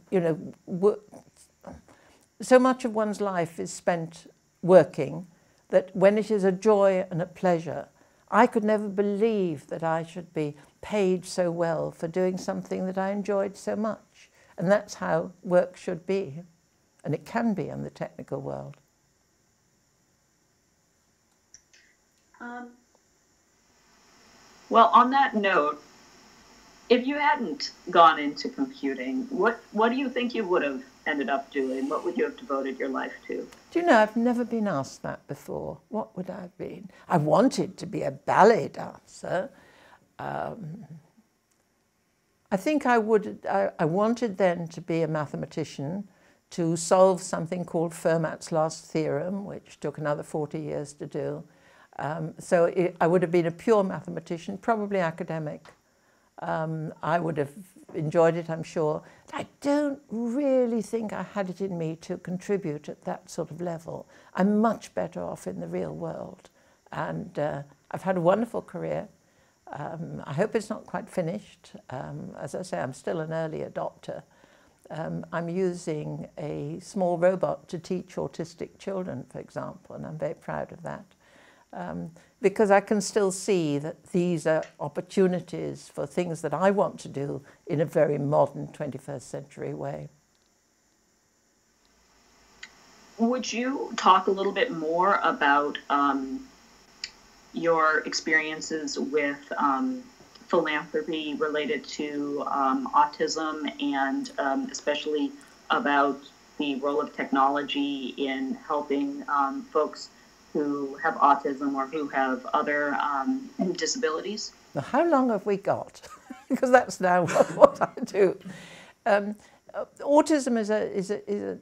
so much of one's life is spent working that when it is a joy and a pleasure, I could never believe that I should be paid so well for doing something that I enjoyed so much. And that's how work should be. And it can be in the technical world. Well, on that note, if you hadn't gone into computing, what do you think you would have ended up doing? What would you have devoted your life to? Do you know, I've never been asked that before. What would I have been? I wanted to be a ballet dancer. I think I wanted then to be a mathematician, to solve something called Fermat's last theorem, which took another 40 years to do. So I would have been a pure mathematician, probably academic. I would have enjoyed it, I'm sure. I don't really think I had it in me to contribute at that sort of level. I'm much better off in the real world. And I've had a wonderful career. I hope it's not quite finished. As I say, I'm still an early adopter. I'm using a small robot to teach autistic children, for example, and I'm very proud of that. Because I can still see that these are opportunities for things that I want to do in a very modern 21st century way. Would you talk a little bit more about your experiences with philanthropy related to autism, and especially about the role of technology in helping folks who have autism or who have other disabilities. Now, how long have we got? Because that's now what I do. Autism is a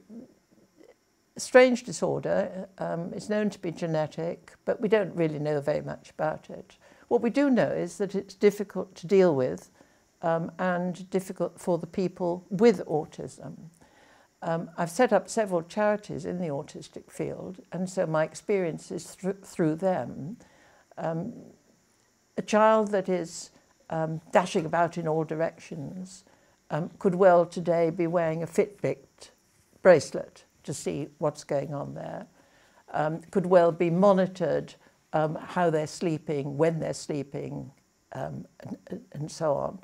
strange disorder. It's known to be genetic, but we don't really know very much about it. What we do know is that it's difficult to deal with and difficult for the people with autism. I've set up several charities in the autistic field, and so my experience is through them. A child that is dashing about in all directions could well today be wearing a Fitbit bracelet to see what's going on there. Could well be monitored how they're sleeping, when they're sleeping, and so on.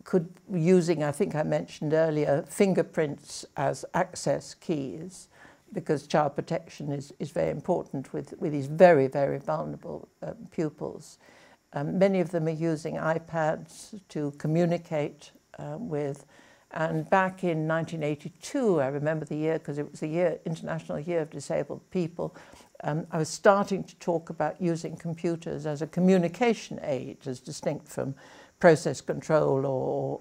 Could, using, I think I mentioned earlier, fingerprints as access keys, because child protection is very important with these very, very vulnerable pupils. Many of them are using iPads to communicate with. And back in 1982, I remember the year because it was the International Year of Disabled People, I was starting to talk about using computers as a communication aid, as distinct from process control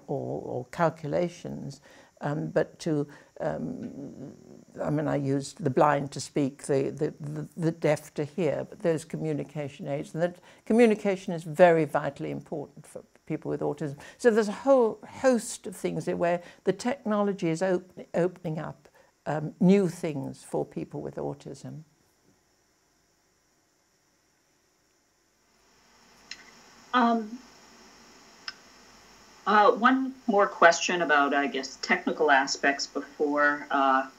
or calculations, but to, I mean, I used the blind to speak, the deaf to hear, but those communication aids, and that communication is very vitally important for people with autism. So there's a whole host of things where the technology is opening up new things for people with autism. One more question about, I guess, technical aspects before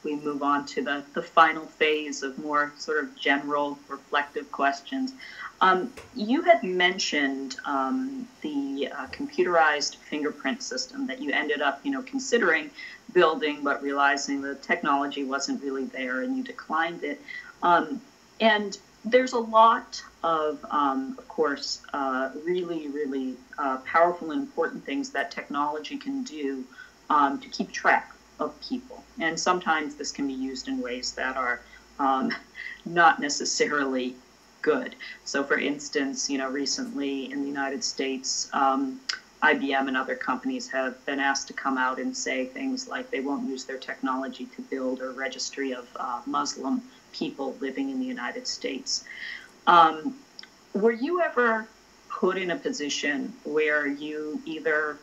we move on to the final phase of more sort of general reflective questions. You had mentioned the computerized fingerprint system that you ended up, considering building, but realizing the technology wasn't really there and you declined it. And there's a lot of course, really, really powerful and important things that technology can do to keep track of people. And sometimes this can be used in ways that are not necessarily good. So for instance, recently in the United States, IBM and other companies have been asked to come out and say things like they won't use their technology to build a registry of Muslim people living in the United States. Were you ever put in a position where you either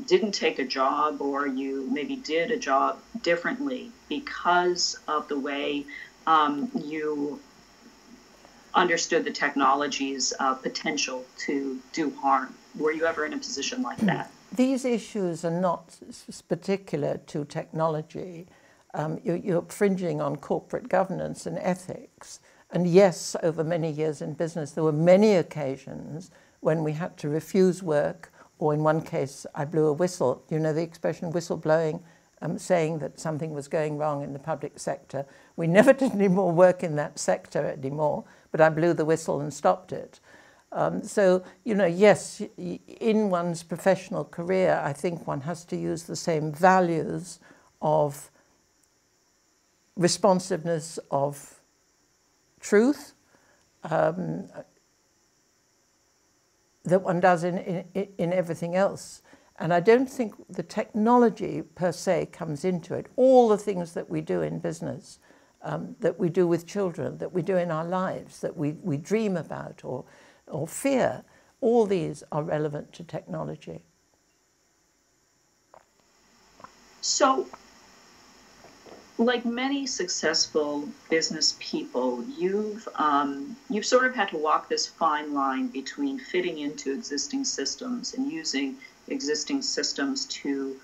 didn't take a job or you maybe did a job differently because of the way you understood the technology's potential to do harm? Were you ever in a position like that? These issues are not particular to technology. You're infringing on corporate governance and ethics. And yes, over many years in business, there were many occasions when we had to refuse work, or in one case, I blew a whistle. You know the expression whistleblowing, saying that something was going wrong in the public sector. We never did any more work in that sector anymore, but I blew the whistle and stopped it. So, yes, in one's professional career, I think one has to use the same values of responsiveness, of truth, that one does in everything else. And I don't think the technology per se comes into it. All the things that we do in business, that we do with children, that we do in our lives, that we dream about or fear, all these are relevant to technology. So, like many successful business people, you've sort of had to walk this fine line between fitting into existing systems and using existing systems to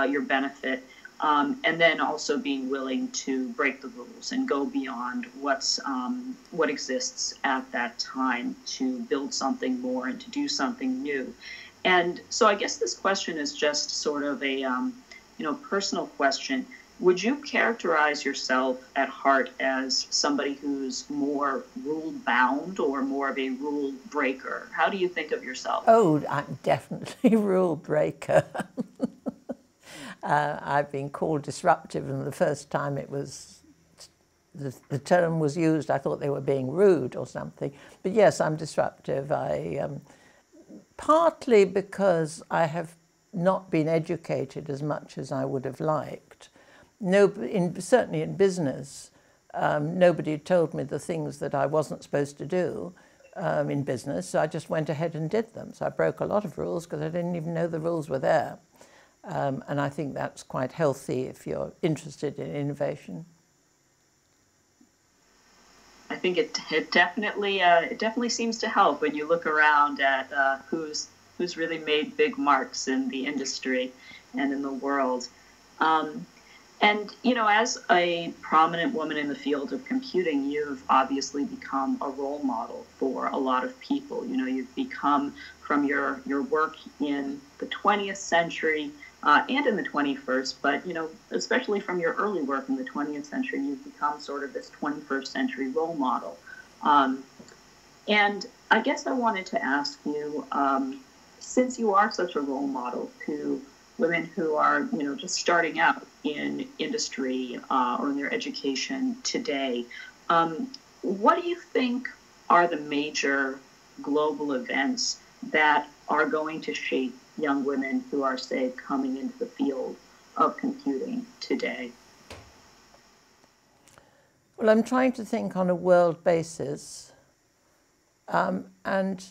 your benefit, and then also being willing to break the rules and go beyond what exists at that time to build something more and to do something new. And so I guess this question is just sort of a personal question. would you characterize yourself at heart as somebody who's more rule-bound or more of a rule breaker? How do you think of yourself? Oh, I'm definitely rule breaker. I've been called disruptive, and the first time it was, the term was used, I thought they were being rude or something. But yes, I'm disruptive. Partly because I have not been educated as much as I would have liked. Certainly in business, nobody told me the things that I wasn't supposed to do in business, so I just went ahead and did them. So I broke a lot of rules because I didn't even know the rules were there. And I think that's quite healthy if you're interested in innovation. I think it definitely seems to help when you look around at who's really made big marks in the industry and in the world. And, you know, as a prominent woman in the field of computing, you've obviously become a role model for a lot of people. You know, you've become, from your work in the 20th century and in the 21st, but, you know, especially from your early work in the 20th century, you've become sort of this 21st century role model. And I guess I wanted to ask you, since you are such a role model to women who are, you know, just starting out in industry or in their education today, what do you think are the major global events that are going to shape young women who are, say, coming into the field of computing today? Well, I'm trying to think on a world basis, and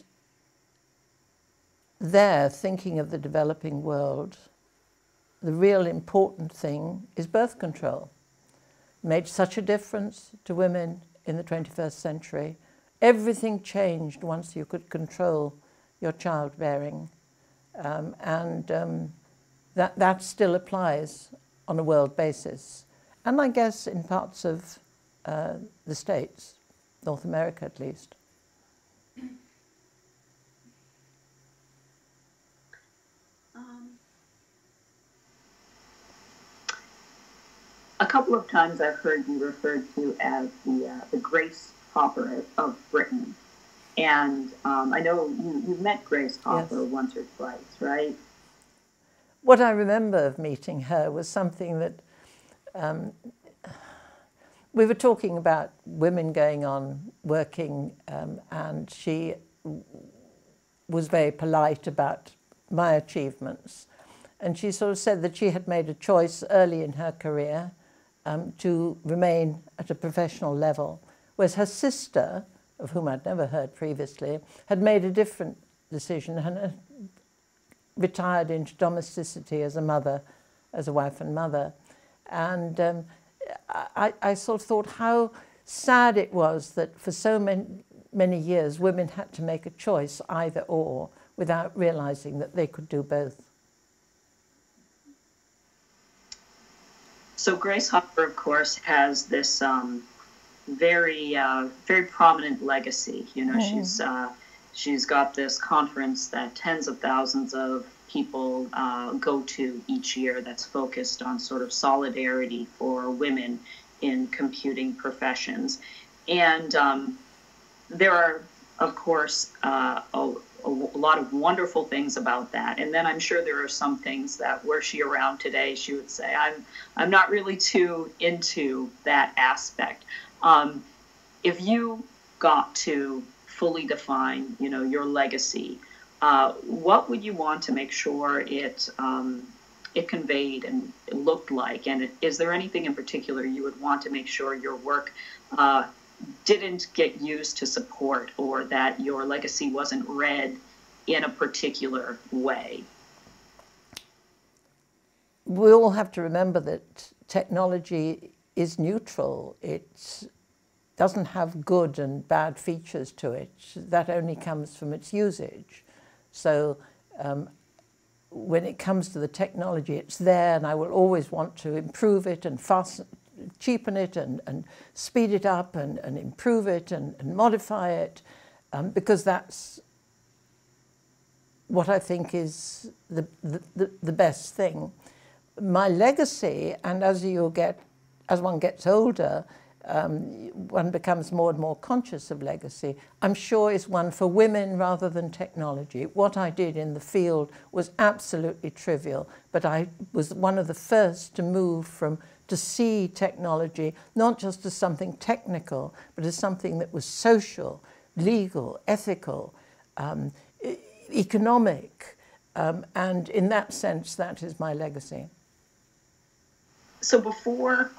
there, thinking of the developing world, the real important thing is birth control. It made such a difference to women in the 21st century. Everything changed once you could control your childbearing. That still applies on a world basis. And I guess in parts of the States, North America at least. A couple of times I've heard you referred to as the Grace Hopper of Britain. And I know you met Grace Hopper Yes. once or twice, right? What I remember of meeting her was something that we were talking about women going on working, and she was very polite about my achievements. And she sort of said that she had made a choice early in her career to remain at a professional level, whereas her sister, of whom I'd never heard previously, had made a different decision and retired into domesticity as a mother, as a wife and mother. And I sort of thought how sad it was that for so many years women had to make a choice, either or, without realizing that they could do both. So Grace Hopper, of course, has this very prominent legacy. You know, she's got this conference that tens of thousands of people go to each year that's focused on sort of solidarity for women in computing professions. And there are, of course, a lot of wonderful things about that. And then I'm sure there are some things that, were she around today, she would say, I'm not really too into that aspect. If you got to fully define, you know, your legacy, what would you want to make sure it conveyed and it looked like? And is there anything in particular you would want to make sure your work didn't get used to support, or that your legacy wasn't read in a particular way? We all have to remember that technology is neutral. It doesn't have good and bad features to it. That only comes from its usage. So when it comes to the technology, it's there, and I will always want to improve it and cheapen it and speed it up and improve it and modify it, because that's what I think is the best thing. my legacy, and as one gets older, one becomes more and more conscious of legacy, I'm sure is one for women rather than technology. What I did in the field was absolutely trivial, but I was one of the first to move to see technology not just as something technical, but as something that was social, legal, ethical, economic, and in that sense, that is my legacy. So before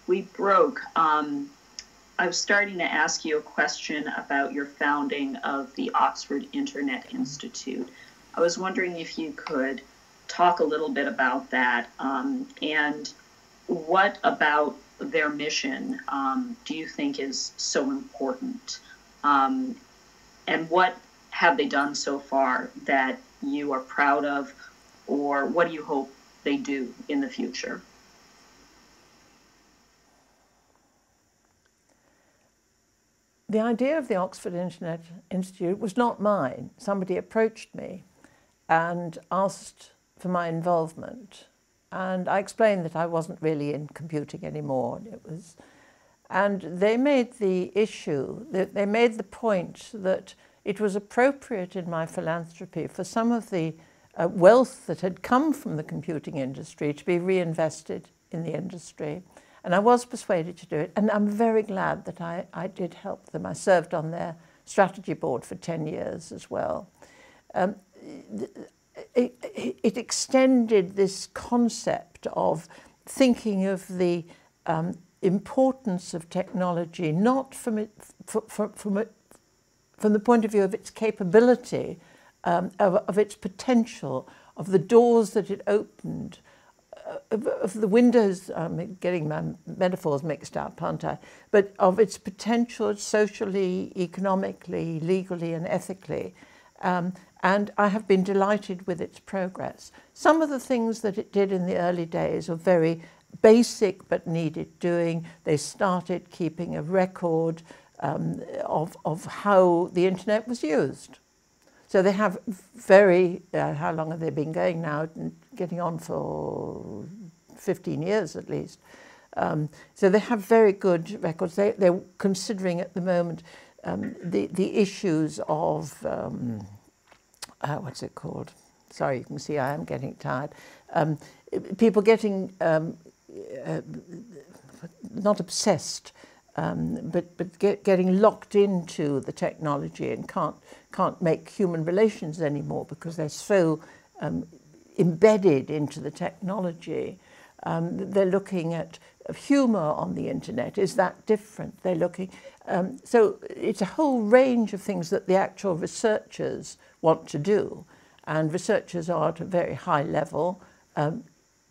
we broke, I was starting to ask you a question about your founding of the Oxford Internet Institute. I was wondering if you could talk a little bit about that, and what about their mission do you think is so important? And what have they done so far that you are proud of, or what do you hope they do in the future? The idea of the Oxford Internet Institute was not mine. Somebody approached me and asked for my involvement. And I explained that I wasn't really in computing anymore. And they made the issue, they made the point that it was appropriate in my philanthropy for some of the wealth that had come from the computing industry to be reinvested in the industry. And I was persuaded to do it, and I'm very glad that I did help them. I served on their strategy board for 10 years as well. It extended this concept of thinking of the importance of technology, not from the point of view of its capability, of its potential, of the doors that it opened, of the windows, I'm getting my metaphors mixed up, aren't I? But of its potential socially, economically, legally and ethically. And I have been delighted with its progress. Some of the things that it did in the early days are very basic but needed doing. They started keeping a record of how the internet was used. So they have very, how long have they been going now? Getting on for 15 years at least. So they have very good records. They're considering at the moment the issues of, what's it called? Sorry, you can see I am getting tired. People getting, not obsessed, but getting locked into the technology and can't make human relations anymore because they're so embedded into the technology. They're looking at humour on the internet. Is that different? They're looking... so it's a whole range of things that the actual researchers want to do. And researchers are at a very high level.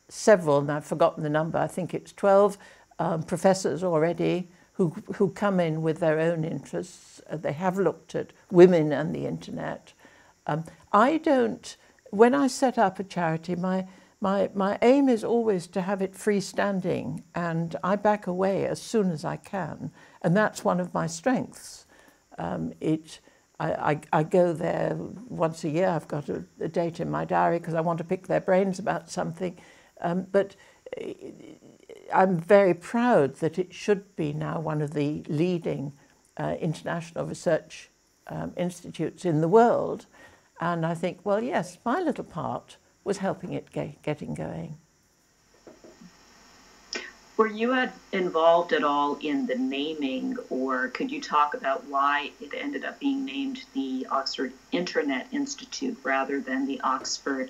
Several, and I've forgotten the number, I think it's 12 professors already who come in with their own interests. They have looked at women and the internet. When I set up a charity, my aim is always to have it freestanding, and I back away as soon as I can, and that's one of my strengths. I go there once a year. I've got a date in my diary because I want to pick their brains about something, but I'm very proud that it should be now one of the leading international research institutes in the world. And I think, well, yes, my little part was helping it getting going. Were you involved at all in the naming, or could you talk about why it ended up being named the Oxford Internet Institute rather than the Oxford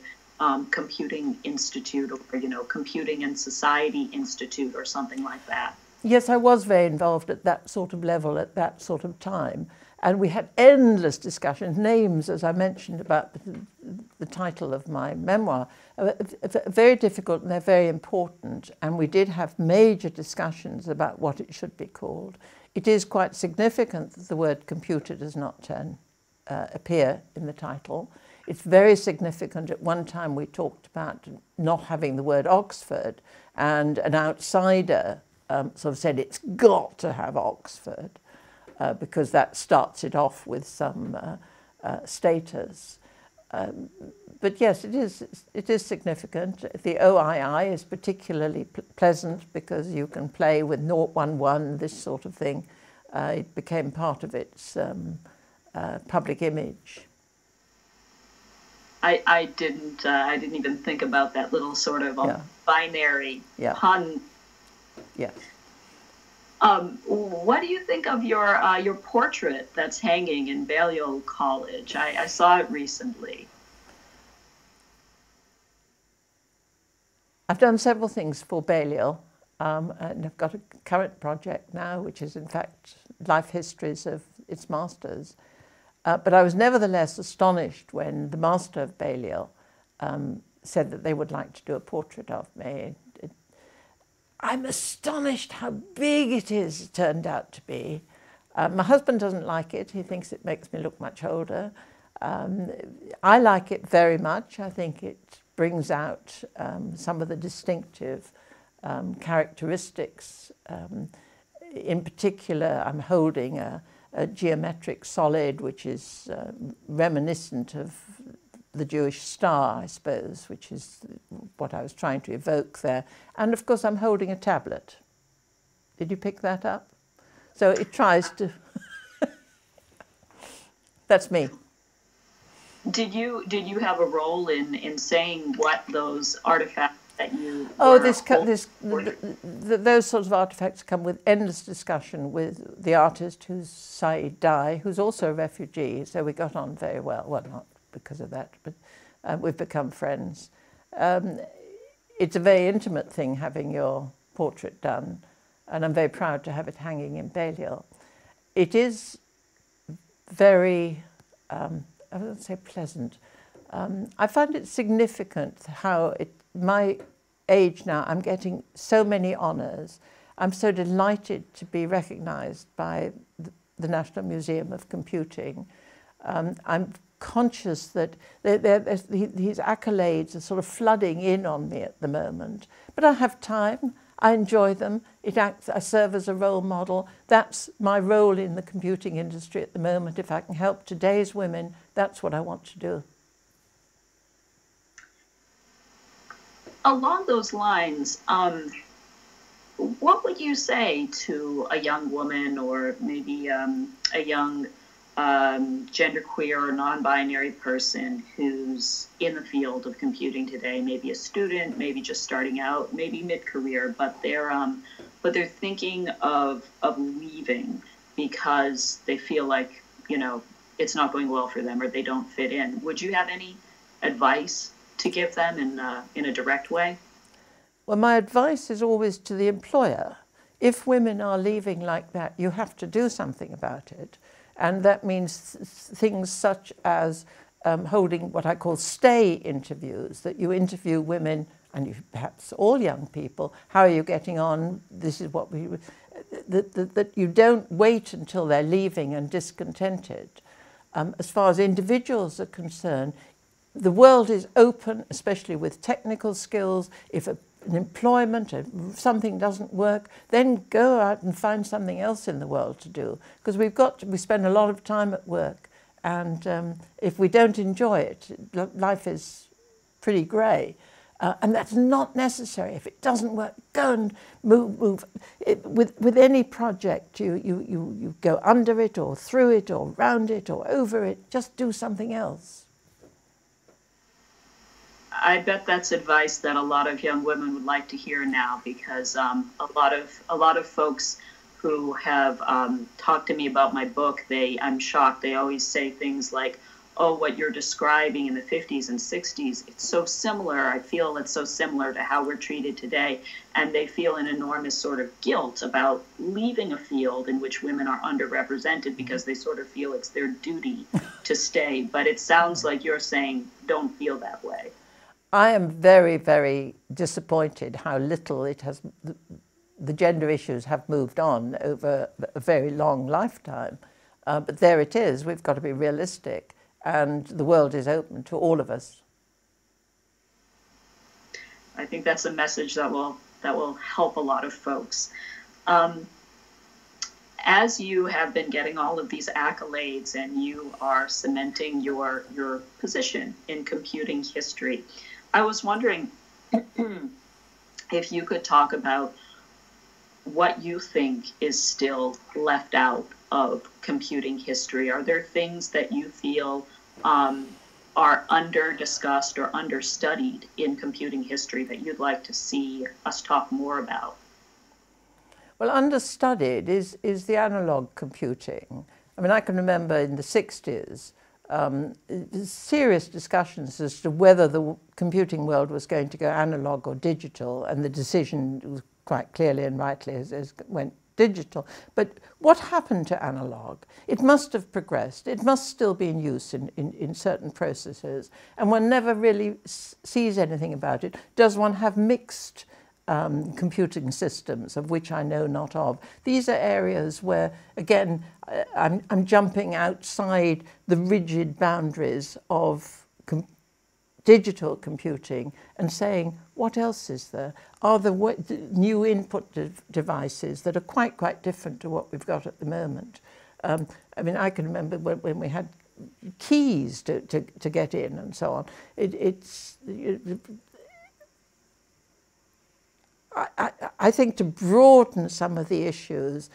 Computing Institute, or Computing and Society Institute or something like that? Yes, I was very involved at that sort of level at that sort of time. And we had endless discussions, names, as I mentioned, about the title of my memoir. Very difficult, and they're very important. And we did have major discussions about what it should be called. It is quite significant that the word computer does not appear in the title. It's very significant. At one time we talked about not having the word Oxford, and an outsider sort of said it's got to have Oxford. Because that starts it off with some status. But yes, it is significant. The OII is particularly pleasant because you can play with 011, this sort of thing. It became part of its public image. I didn't even think about that little sort of binary pun. Yes. What do you think of your portrait that's hanging in Balliol College? I saw it recently. I've done several things for Balliol, and I've got a current project now, which is in fact life histories of its masters. But I was nevertheless astonished when the master of Balliol said that they would like to do a portrait of me. I'm astonished how big it is, it turned out to be. My husband doesn't like it. He thinks it makes me look much older. I like it very much. I think it brings out some of the distinctive characteristics. In particular, I'm holding a geometric solid which is reminiscent of the Jewish star, I suppose, which is what I was trying to evoke there. And of course I'm holding a tablet. Did you pick that up? So it tries to... That's me. Did you have a role in saying what those artifacts that you... those sorts of artifacts come with endless discussion with the artist who's Saeed Dai, who's also a refugee, so we got on very well. Well, not because of that, but we've become friends. It's a very intimate thing having your portrait done, and I'm very proud to have it hanging in Balliol. It is very, I wouldn't say pleasant. I find it significant how my age now, I'm getting so many honours. I'm so delighted to be recognised by the National Museum of Computing. I'm conscious that these accolades are sort of flooding in on me at the moment. But I have time, I enjoy them, I serve as a role model. That's my role in the computing industry at the moment. If I can help today's women, that's what I want to do. Along those lines, what would you say to a young woman or maybe a young genderqueer or non-binary person who's in the field of computing today, maybe a student, maybe just starting out, maybe mid-career, but they're thinking of leaving because they feel like, you know, it's not going well for them or they don't fit in? Would you have any advice to give them in a direct way? Well, my advice is always to the employer. If women are leaving like that, you have to do something about it. And that means things such as holding what I call stay interviews, that you interview women, and perhaps all young people, how are you getting on? This is what we... That you don't wait until they're leaving and discontented. As far as individuals are concerned, the world is open, especially with technical skills. If an employment, something doesn't work, then go out and find something else in the world to do. Because we spend a lot of time at work, and if we don't enjoy it, life is pretty grey. And that's not necessary. If it doesn't work, go and move. With any project, you go under it or through it or round it or over it. Just do something else. I bet that's advice that a lot of young women would like to hear now, because a lot of folks who have talked to me about my book, I'm shocked. They always say things like, "Oh, what you're describing in the 50s and 60s, it's so similar. I feel it's so similar to how we're treated today." And they feel an enormous sort of guilt about leaving a field in which women are underrepresented because they sort of feel it's their duty to stay. But it sounds like you're saying don't feel that way. I am very, very disappointed how little the gender issues have moved on over a very long lifetime. But there it is. We've got to be realistic, and the world is open to all of us. I think that's a message that will help a lot of folks. as you have been getting all of these accolades and you are cementing your position in computing history, I was wondering if you could talk about what you think is still left out of computing history. Are there things that you feel are under-discussed or understudied in computing history that you'd like to see us talk more about? Well, understudied is the analog computing. I mean, I can remember in the 60s, serious discussions as to whether the computing world was going to go analog or digital, and the decision was quite clearly and rightly as went digital. But what happened to analog? It must have progressed. It must still be in use in certain processes, and one never really sees anything about it. Does one have mixed computing systems, of which I know not of? These are areas where, again, I'm jumping outside the rigid boundaries of digital computing and saying, what else is there? Are there new input devices that are quite different to what we've got at the moment? I mean, I can remember when we had keys to get in and so on. I think to broaden some of the issues,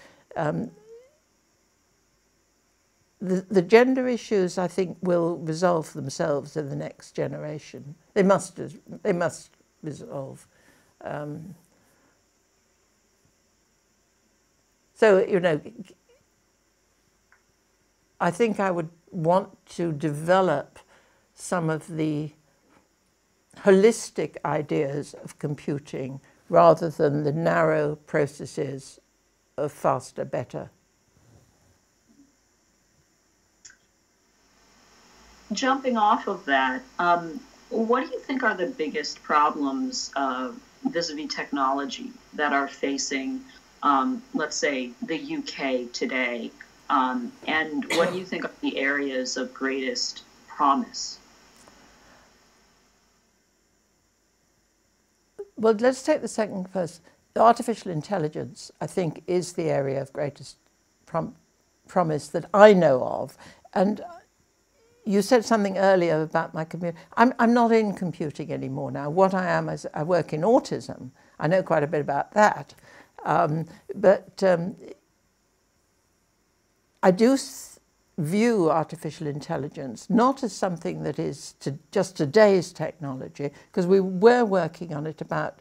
the gender issues, I think, will resolve themselves in the next generation. They must resolve. So, you know, I think I would want to develop some of the holistic ideas of computing rather than the narrow processes of faster, better. Jumping off of that, what do you think are the biggest problems vis-a-vis technology that are facing, let's say, the UK today? And what do you think are the areas of greatest promise? Well, let's take the second first. Artificial intelligence, I think, is the area of greatest promise that I know of. And you said something earlier about my computer. I'm not in computing anymore now. What I am is I work in autism. I know quite a bit about that. But I do view artificial intelligence not as something that is just today's technology, because we were working on it about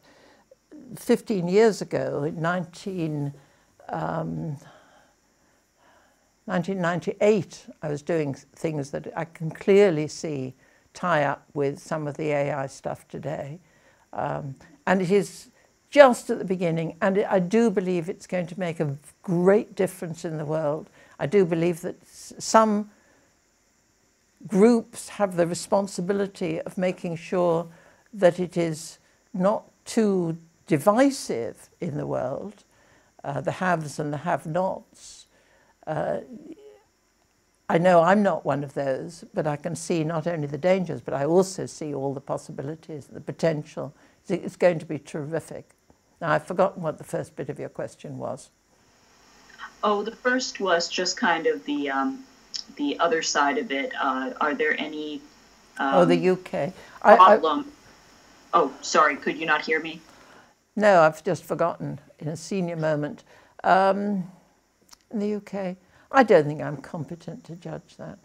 15 years ago, in 1998, I was doing things that I can clearly see tie up with some of the AI stuff today. And it is just at the beginning, and I do believe it's going to make a great difference in the world. I do believe that some groups have the responsibility of making sure that it is not too divisive in the world, the haves and the have-nots. I know I'm not one of those, but I can see not only the dangers, but I also see all the possibilities, the potential. It's going to be terrific. Now, I've forgotten what the first bit of your question was. Oh, the first was just kind of the other side of it. Are there any the UK problem? Oh, sorry. Could you not hear me? No, I've just forgotten in a senior moment. In the UK, I don't think I'm competent to judge that.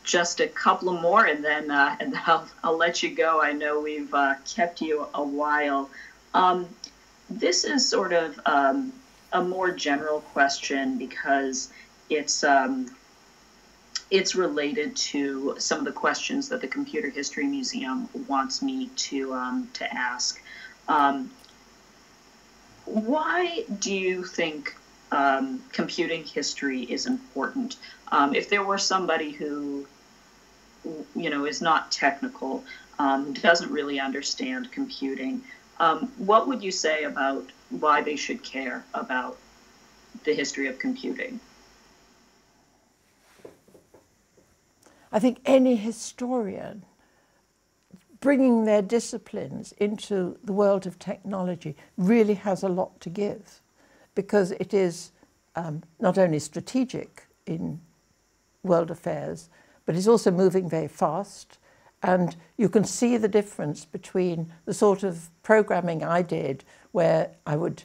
Just a couple of more, and then I'll let you go. I know we've kept you a while. This is sort of a more general question because it's related to some of the questions that the Computer History Museum wants me to ask. Why do you think computing history is important? If there were somebody who, you know, is not technical, doesn't really understand computing, what would you say about why they should care about the history of computing? I think any historian bringing their disciplines into the world of technology really has a lot to give, because it is not only strategic in world affairs, but it's also moving very fast. And you can see the difference between the sort of programming I did, where I would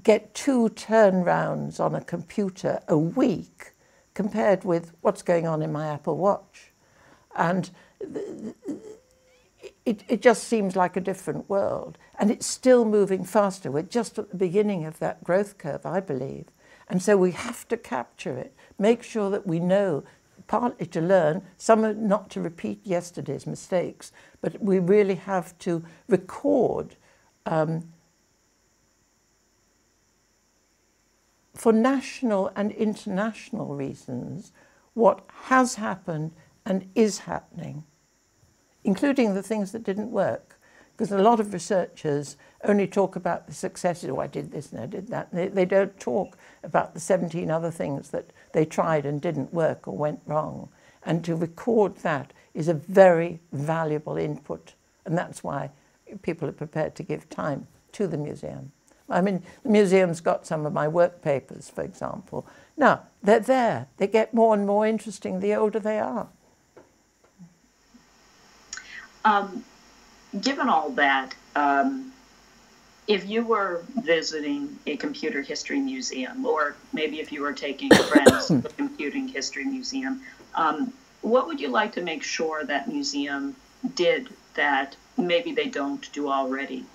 get 2 turnarounds on a computer a week, compared with what's going on in my Apple Watch. And it just seems like a different world. And it's still moving faster. We're just at the beginning of that growth curve, I believe. And so we have to capture it, make sure that we know, partly to learn, some are not to repeat yesterday's mistakes, but we really have to record for national and international reasons what has happened and is happening, including the things that didn't work. Because a lot of researchers only talk about the successes. Oh, I did this and I did that. They don't talk about the 17 other things that they tried and didn't work or went wrong. And to record that is a very valuable input. And that's why people are prepared to give time to the museum. I mean, the museum's got some of my work papers, for example. Now, they're there. They get more and more interesting the older they are. Given all that, if you were visiting a computer history museum, or maybe if you were taking friends to the computing history museum, what would you like to make sure that museum did that maybe they don't do already?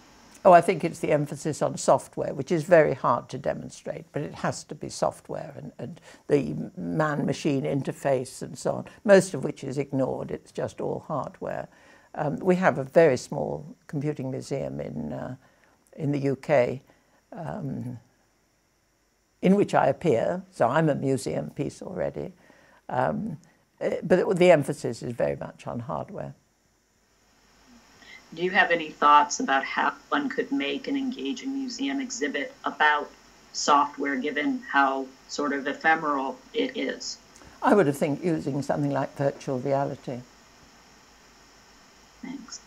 Oh, I think it's the emphasis on software, which is very hard to demonstrate, but it has to be software and the man-machine interface and so on, most of which is ignored. It's just all hardware. We have a very small computing museum in the UK, in which I appear, so I'm a museum piece already. But the emphasis is very much on hardware. Do you have any thoughts about how one could make an engaging museum exhibit about software, given how sort of ephemeral it is? I would have think using something like virtual reality. Thanks.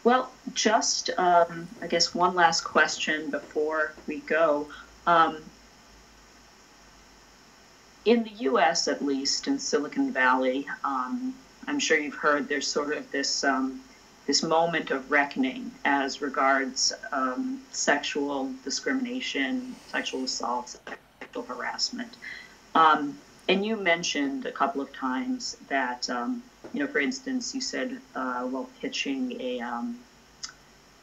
Well, just, I guess one last question before we go. In the US, at least, in Silicon Valley, I'm sure you've heard there's sort of this this moment of reckoning as regards sexual discrimination, sexual assault, sexual harassment. And you mentioned a couple of times that, you know, for instance, you said, well, pitching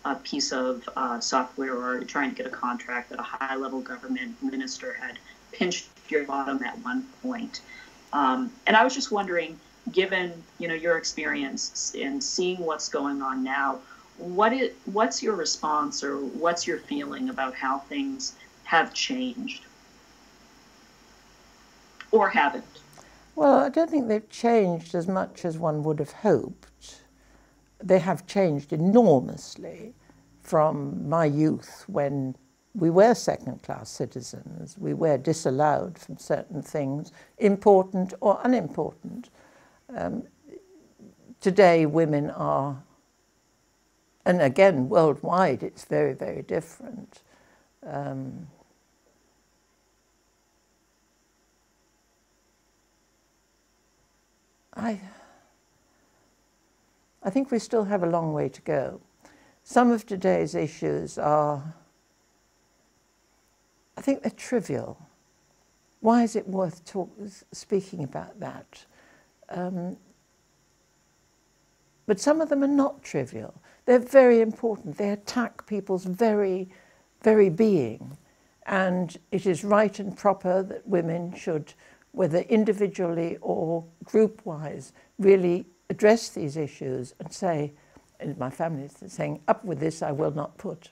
a piece of software or trying to get a contract that a high-level government minister had pinched your bottom at one point. And I was just wondering, given, you know, your experience in seeing what's going on now, what's your response or what's your feeling about how things have changed or haven't? Well, I don't think they've changed as much as one would have hoped. They have changed enormously from my youth, when we were second-class citizens. We were disallowed from certain things, important or unimportant. Today, women are, and again, worldwide, it's very, very different. I think we still have a long way to go. Some of today's issues are, I think they're trivial. Why is it worth speaking about that? But some of them are not trivial. They're very important. They attack people's very, very being. And it is right and proper that women should, whether individually or group-wise, really address these issues and say, and my family is saying, up with this, I will not put.